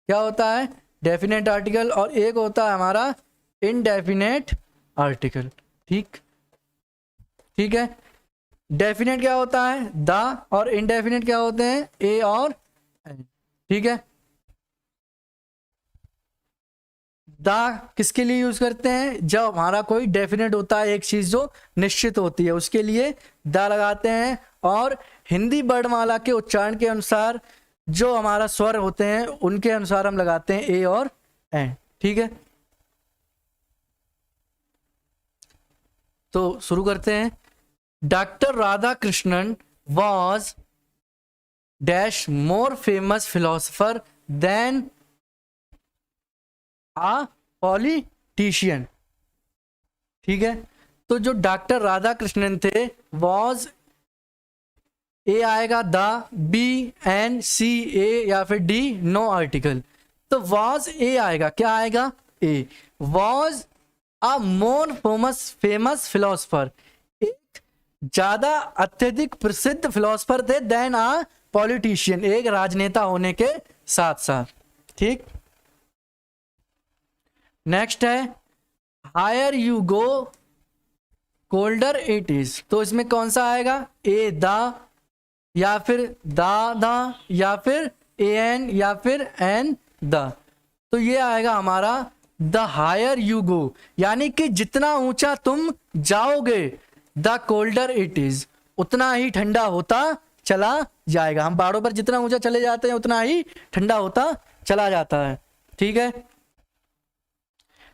Speaker 1: क्या होता है? डेफिनेट आर्टिकल, और एक होता है हमारा इनडेफिनेट आर्टिकल। ठीक है, डेफिनेट क्या होता है? द, और इनडेफिनेट क्या होते हैं? ए और एन। ठीक है, द किसके लिए यूज करते हैं? जब हमारा कोई डेफिनेट होता है, एक चीज जो निश्चित होती है, उसके लिए द लगाते हैं। और हिंदी वर्णमाला के उच्चारण के अनुसार जो हमारा स्वर होते हैं उनके अनुसार हम लगाते हैं ए और एन। ठीक है, तो शुरू करते हैं। Doctor Radhakrishnan was dash more famous philosopher than a politician. ठीक है, तो जो डॉक्टर राधा कृष्णन थे, वॉज ए आएगा, the, B, an, C, a या फिर डी, नो आर्टिकल। तो वॉज ए आएगा, क्या आएगा, a. Was a more famous philosopher, एक ज्यादा अत्यधिक प्रसिद्ध फिलोसफर थे, देन अ पॉलिटिशियन, एक राजनेता होने के साथ साथ। ठीक, नेक्स्ट है higher you go colder it is. तो इसमें कौन सा आएगा, ए द या फिर द या फिर ए एन या फिर एन द। तो ये आएगा हमारा द हायर यू गो, यानी कि जितना ऊंचा तुम जाओगे, द कोल्डर इट इज, उतना ही ठंडा होता चला जाएगा। हम पहाड़ों पर जितना ऊंचा चले जाते हैं उतना ही ठंडा होता चला जाता है। ठीक है,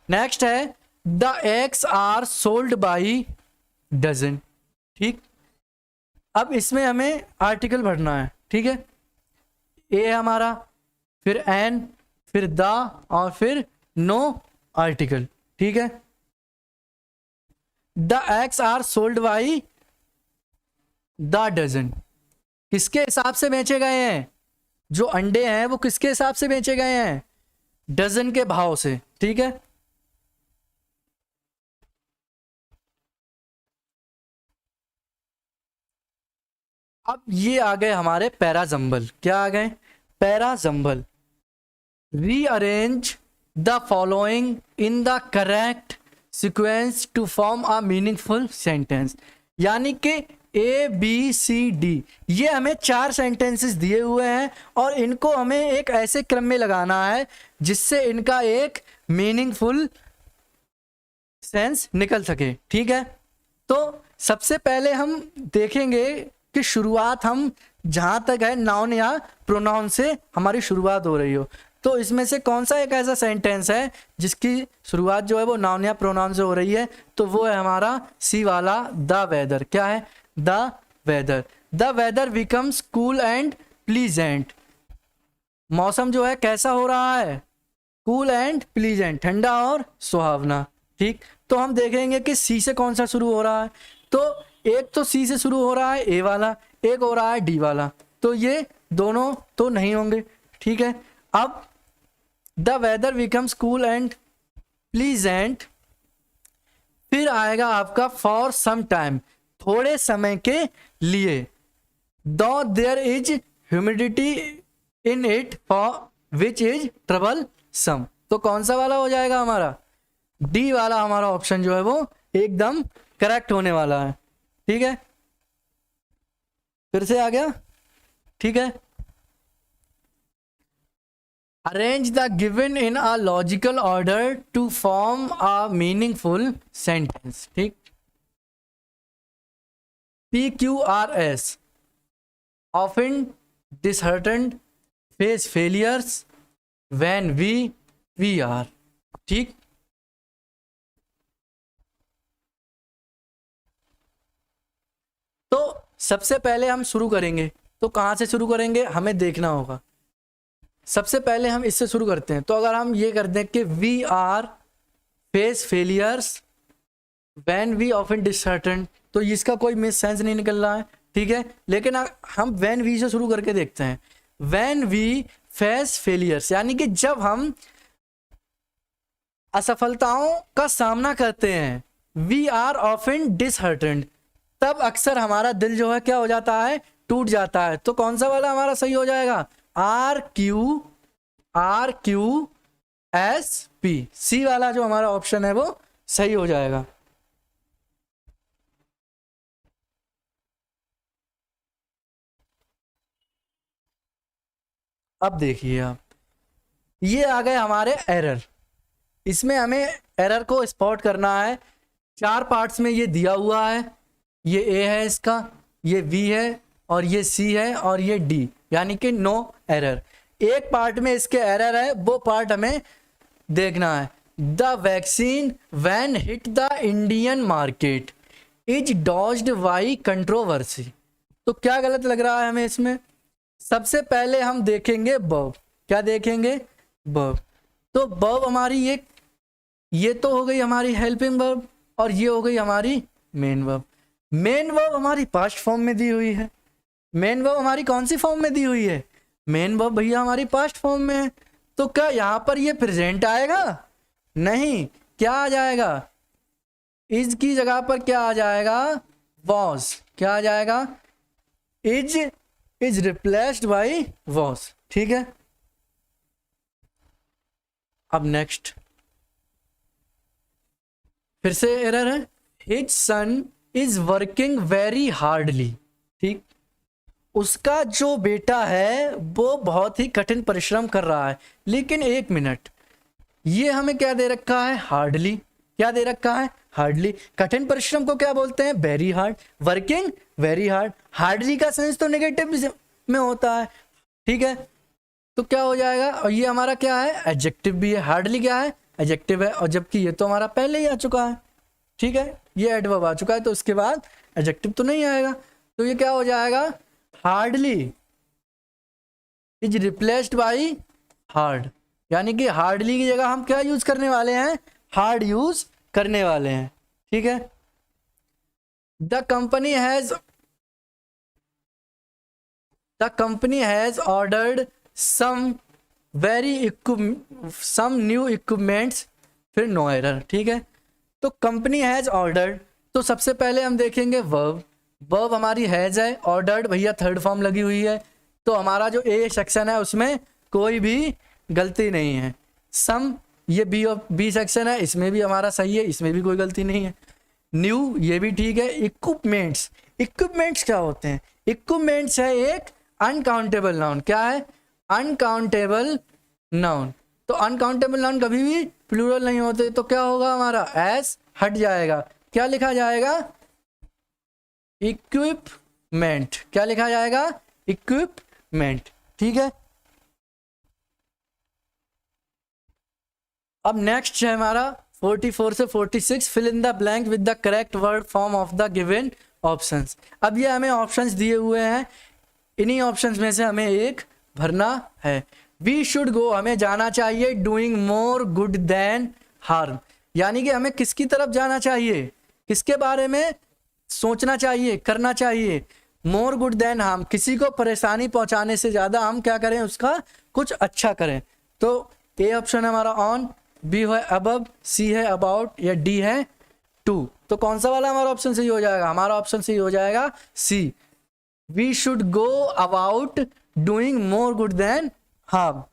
Speaker 1: नेक्स्ट है the eggs are sold by dozen. ठीक, अब इसमें हमें आर्टिकल भरना है। ठीक है, ए हमारा, फिर एन, फिर द और फिर नो आर्टिकल। ठीक है, the eggs are sold by the dozen, किसके हिसाब से बेचे गए हैं, जो अंडे हैं वो किसके हिसाब से बेचे गए हैं, डजन के भाव से। ठीक है, अब ये आ गए हमारे पैराजंबल। क्या आ गए, parajumble. Rearrange the following in the correct sequence to form a meaningful sentence, यानी कि ए बी सी डी, ये हमें 4 सेंटेंसेस दिए हुए हैं और इनको हमें एक ऐसे क्रम में लगाना है जिससे इनका एक मीनिंगफुल सेंस निकल सके। ठीक है, तो सबसे पहले हम देखेंगे कि शुरुआत हम जहां तक है नाउन या प्रोनाउन से हमारी शुरुआत हो रही हो, तो इसमें से कौन सा एक ऐसा सेंटेंस है जिसकी शुरुआत जो है वो नाउन या प्रोनाउन से हो रही है, तो वो है हमारा सी वाला, द वेदर। क्या है, the weather. The weather becomes cool and pleasant, मौसम जो है कैसा हो रहा है, कूल एंड प्लीजेंट, ठंडा और सुहावना। ठीक, तो हम देखेंगे कि सी से कौन सा शुरू हो रहा है, तो एक तो सी से शुरू हो रहा है ए वाला, एक हो रहा है डी वाला, तो ये दोनों तो नहीं होंगे। ठीक है, अब the weather becomes cool and pleasant, फिर आएगा आपका फॉर सम टाइम, थोड़े समय के लिए, though there is humidity in it for which is troublesome, तो कौन सा वाला हो जाएगा हमारा, डी वाला हमारा ऑप्शन जो है वो एकदम करेक्ट होने वाला है। ठीक है, फिर से आ गया। ठीक है, arrange the given in a logical order to form a meaningful sentence. ठीक, PQRS often disheartened, face failures when we are। ठीक, तो सबसे पहले हम शुरू करेंगे, तो कहाँ से शुरू करेंगे हमें देखना होगा। सबसे पहले हम इससे शुरू करते हैं, तो अगर हम ये कर दें कि we are face failures when we often disheartened, तो इसका कोई मिस सेंस नहीं निकल रहा है। ठीक है, लेकिन हम व्हेन वी से शुरू करके देखते हैं। व्हेन वी फेस फेलियर्स, यानी कि जब हम असफलताओं का सामना करते हैं, वी आर ऑफन डिसहर्टेंड, तब अक्सर हमारा दिल जो है क्या हो जाता है, टूट जाता है। तो कौन सा वाला हमारा सही हो जाएगा, RQSP, सी वाला जो हमारा ऑप्शन है वो सही हो जाएगा। अब देखिए आप, ये आ गए हमारे एरर। इसमें हमें एरर को स्पॉट करना है। 4 पार्ट्स में ये दिया हुआ है, ये ए है इसका, ये बी है और ये सी है और ये डी, यानी कि नो एरर। एक पार्ट में इसके एरर है, वो पार्ट हमें देखना है। The vaccine when hit the Indian market, is dodged by controversy. तो क्या गलत लग रहा है हमें इसमें? सबसे पहले हम देखेंगे वर्ब। क्या देखेंगे? वर्ब। तो वर्ब हमारी ये तो हो गई हमारी हेल्पिंग वर्ब और ये हो गई हमारी मेन वर्ब। मेन वर्ब हमारी पास्ट फॉर्म में दी हुई है। मेन वर्ब हमारी कौन सी फॉर्म में दी हुई है? मेन वर्ब भैया हमारी पास्ट फॉर्म में है। तो क्या यहाँ पर ये प्रेजेंट आएगा? नहीं। क्या आ जाएगा? इज की जगह पर क्या आ जाएगा? वॉज। क्या आ जाएगा? Is replaced by was. ठीक है। अब नेक्स्ट फिर से एरर है। His son is working very hardly. ठीक, उसका जो बेटा है वो बहुत ही कठिन परिश्रम कर रहा है। लेकिन एक मिनट, ये हमें क्या दे रखा है? हार्डली। क्या दे रखा है? हार्डली। कठिन परिश्रम को क्या बोलते हैं? Very hard. Working very hard. Hardly का सेंस तो नेगेटिव में होता है। ठीक है, तो क्या हो जाएगा? और ये हमारा क्या है? एडजेक्टिव भी है। हार्डली क्या है? एडजेक्टिव है। और जबकि ये तो हमारा पहले ही आ चुका है। ठीक है, ये एडवर्ब आ चुका है तो उसके बाद एडजेक्टिव तो नहीं आएगा। तो ये क्या हो जाएगा? Hardly is replaced by hard. यानी कि हार्डली की जगह हम क्या यूज करने वाले हैं? हार्ड यूज करने वाले हैं। ठीक है। The company has ordered some new equipments. फिर नो एरर। ठीक है, तो कंपनी हैज ऑर्डर्ड, तो सबसे पहले हम देखेंगे वर्ब। वर्ब हमारी हैज है, ऑर्डर्ड भैया थर्ड फॉर्म लगी हुई है। तो हमारा जो ए सेक्शन है उसमें कोई भी गलती नहीं है। सम ये बी सेक्शन है, इसमें भी हमारा सही है, इसमें भी कोई गलती नहीं है। न्यू ये भी ठीक है। इक्विपमेंट्स क्या होते हैं? इक्विपमेंट्स है एक अनकाउंटेबल नाउन। क्या है? Uncountable noun. तो अनकाउंटेबल नाउन कभी भी प्लूरल नहीं होते। तो क्या होगा हमारा? एस हट जाएगा। क्या लिखा जाएगा? इक्विपमेंट। क्या लिखा जाएगा? इक्विपमेंट। ठीक है। अब नेक्स्ट है हमारा 44 से 46, fill in the blank with the correct word form of the given options. अब ये हमें ऑप्शंस दिए हुए हैं, इन्हीं ऑप्शंस में से हमें एक भरना है। वी शुड गो, हमें जाना चाहिए, doing more good than harm. यानी कि हमें किसकी तरफ जाना चाहिए? किसके बारे में सोचना चाहिए, करना चाहिए? मोर गुड देन हार्म, किसी को परेशानी पहुंचाने से ज्यादा हम क्या करें? उसका कुछ अच्छा करें। तो ए ऑप्शन है हमारा ऑन, बी है अबव, सी है अबाउट, या डी है टू। तो कौन सा वाला हमारा ऑप्शन सही हो जाएगा? हमारा ऑप्शन सही हो जाएगा C. We should go about doing more good than harm.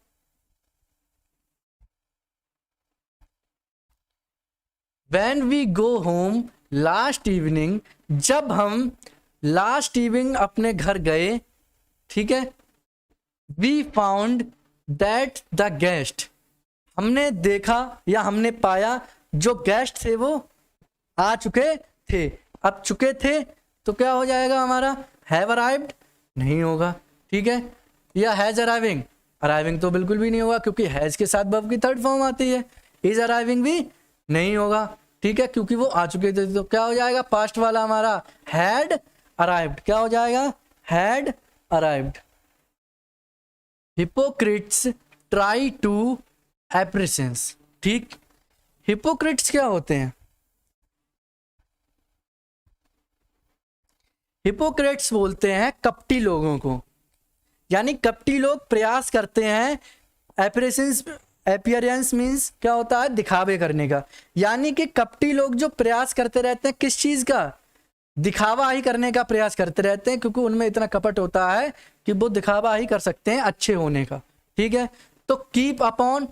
Speaker 1: When we go home last evening, जब हम लास्ट इवनिंग अपने घर गए, ठीक है, we found that the guest, हमने देखा या हमने पाया जो गेस्ट थे वो आ चुके थे। अब चुके थे तो क्या हो जाएगा हमारा? हैव अराइव्ड नहीं होगा। ठीक है, या हैज अराइविंग, अराइविंग तो बिल्कुल भी नहीं होगा क्योंकि हैज के साथ वर्ब की थर्ड फॉर्म आती है। इज अराइविंग भी नहीं होगा। ठीक है, क्योंकि वो आ चुके थे। तो क्या हो जाएगा? पास्ट वाला हमारा हैड अराइव्ड। क्या हो जाएगा? Had arrived. Hypocrites try to appearance. ठीक, हिपोक्रिट्स क्या होते हैं? हिपोक्रेट्स बोलते हैं कपटी लोगों को। यानी कपटी लोग प्रयास करते हैं। एपियरेंस मीन्स क्या होता है? दिखावे करने का। यानी कि कपटी लोग जो प्रयास करते रहते हैं किस चीज का? दिखावा ही करने का प्रयास करते रहते हैं, क्योंकि उनमें इतना कपट होता है कि वो दिखावा ही कर सकते हैं अच्छे होने का। ठीक है, तो कीप अपॉन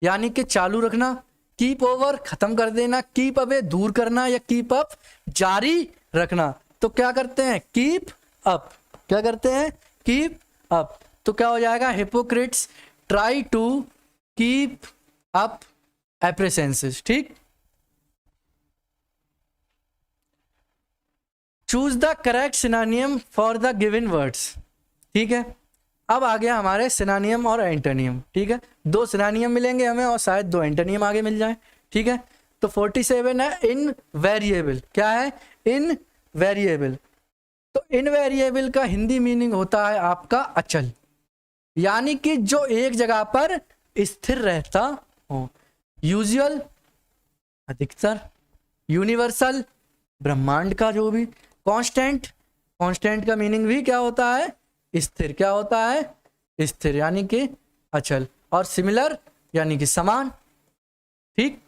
Speaker 1: यानी कि चालू रखना, कीप ओवर खत्म कर देना, कीप अवे दूर करना, या कीप अप जारी रखना। तो क्या करते हैं? Keep up. क्या करते हैं? Keep up. तो क्या हो जाएगा? Hypocrites try to keep up appearances. ठीक, choose the correct synonym for the given words. ठीक है, अब आ गया हमारे सिनोनिम और एंटोनियम। ठीक है, 2 सिनोनियम मिलेंगे हमें और शायद 2 एंटोनियम आगे मिल जाए। ठीक है, तो 47 है इनवेरिएबल। क्या है? इनवेरिएबल। तो इनवेरिएबल का हिंदी मीनिंग होता है आपका अचल, यानी कि जो एक जगह पर स्थिर रहता हो। यूजुअल अधिकतर, यूनिवर्सल ब्रह्मांड का जो भी, कांस्टेंट, कांस्टेंट का मीनिंग भी क्या होता है, स्थिर। क्या होता है, स्थिर यानी कि अचल। और सिमिलर यानी कि समान। ठीक,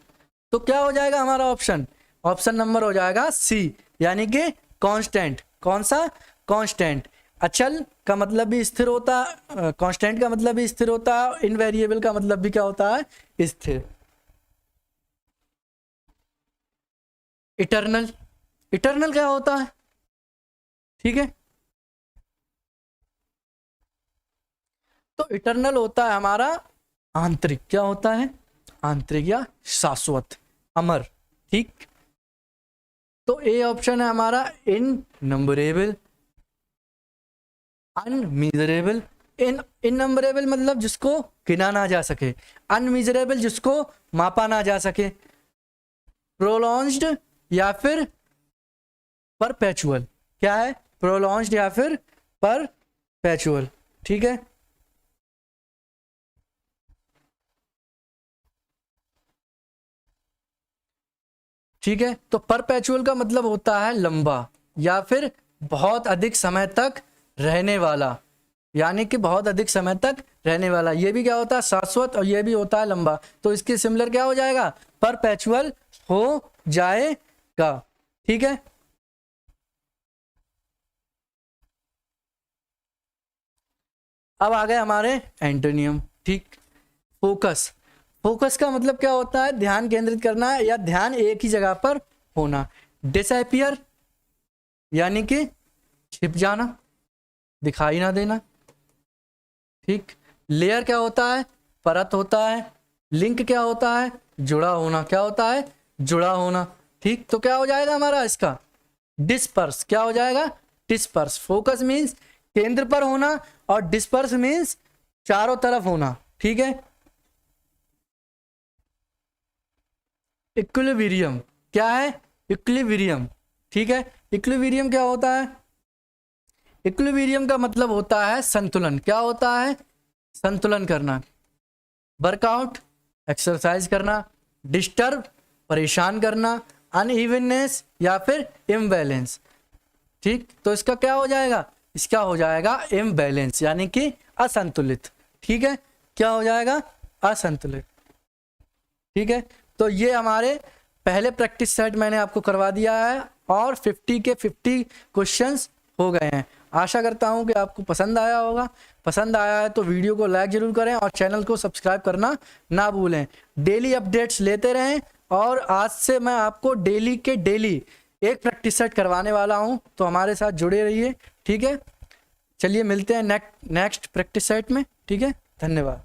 Speaker 1: तो क्या हो जाएगा हमारा ऑप्शन, ऑप्शन नंबर हो जाएगा सी, यानी कि कांस्टेंट। कौन सा, कांस्टेंट। अचल का मतलब भी स्थिर होता है, कांस्टेंट का मतलब भी स्थिर होता है, इनवेरिएबल का मतलब भी क्या होता है, स्थिर। इटर्नल, इटर्नल क्या होता है, ठीक है, तो इटर्नल होता है हमारा आंतरिक। क्या होता है, आंतरिक या शाश्वत, अमर। ठीक, तो ए ऑप्शन है हमारा इननंबरेबल, अनमीजरेबल। इननंबरेबल मतलब जिसको गिना ना जा सके, अनमीजरेबल जिसको मापा ना जा सके, प्रोलॉन्ज्ड या फिर परपेचुअल। क्या है, प्रोलॉन्ज्ड या फिर परपेचुअल। ठीक है, ठीक है, तो परपेचुअल का मतलब होता है लंबा या फिर बहुत अधिक समय तक रहने वाला, यानी कि बहुत अधिक समय तक रहने वाला। ये भी क्या होता है, शाश्वत, और ये भी होता है लंबा। तो इसके सिमिलर क्या हो जाएगा, परपेचुअल हो जाएगा। ठीक है, अब आ गए हमारे एंटोनियम। ठीक, फोकस। फोकस का मतलब क्या होता है, ध्यान केंद्रित करना या ध्यान एक ही जगह पर होना। डिसअपियर यानी कि छिप जाना, दिखाई ना देना। ठीक, लेयर क्या होता है, परत होता है। लिंक क्या होता है, जुड़ा होना। क्या होता है, जुड़ा होना। ठीक, तो क्या हो जाएगा हमारा इसका, डिस्पर्स। क्या हो जाएगा, डिस्पर्स। फोकस मीन्स केंद्र पर होना और डिस्पर्स मीन्स चारों तरफ होना। ठीक है, इक्विलिब्रियम क्या है, इक्विलिब्रियम। ठीक है, इक्विलिब्रियम क्या होता है, इक्विलिब्रियम का मतलब होता है संतुलन। क्या होता है, संतुलन करना। वर्कआउट एक्सरसाइज करना, डिस्टर्ब परेशान करना, अनइवननेस या फिर इम्बैलेंस। ठीक, तो इसका क्या हो जाएगा, इसका हो जाएगा इम्बैलेंस यानी कि असंतुलित। ठीक है, क्या हो जाएगा, असंतुलित। ठीक है, तो ये हमारे पहले प्रैक्टिस सेट मैंने आपको करवा दिया है और 50 के 50 क्वेश्चंस हो गए हैं। आशा करता हूं कि आपको पसंद आया होगा। पसंद आया है तो वीडियो को लाइक जरूर करें और चैनल को सब्सक्राइब करना ना भूलें। डेली अपडेट्स लेते रहें और आज से मैं आपको डेली के डेली एक प्रैक्टिस सेट करवाने वाला हूं, तो हमारे साथ जुड़े रहिए। ठीक है, चलिए मिलते हैं नेक्स्ट प्रैक्टिस सेट में। ठीक है, धन्यवाद।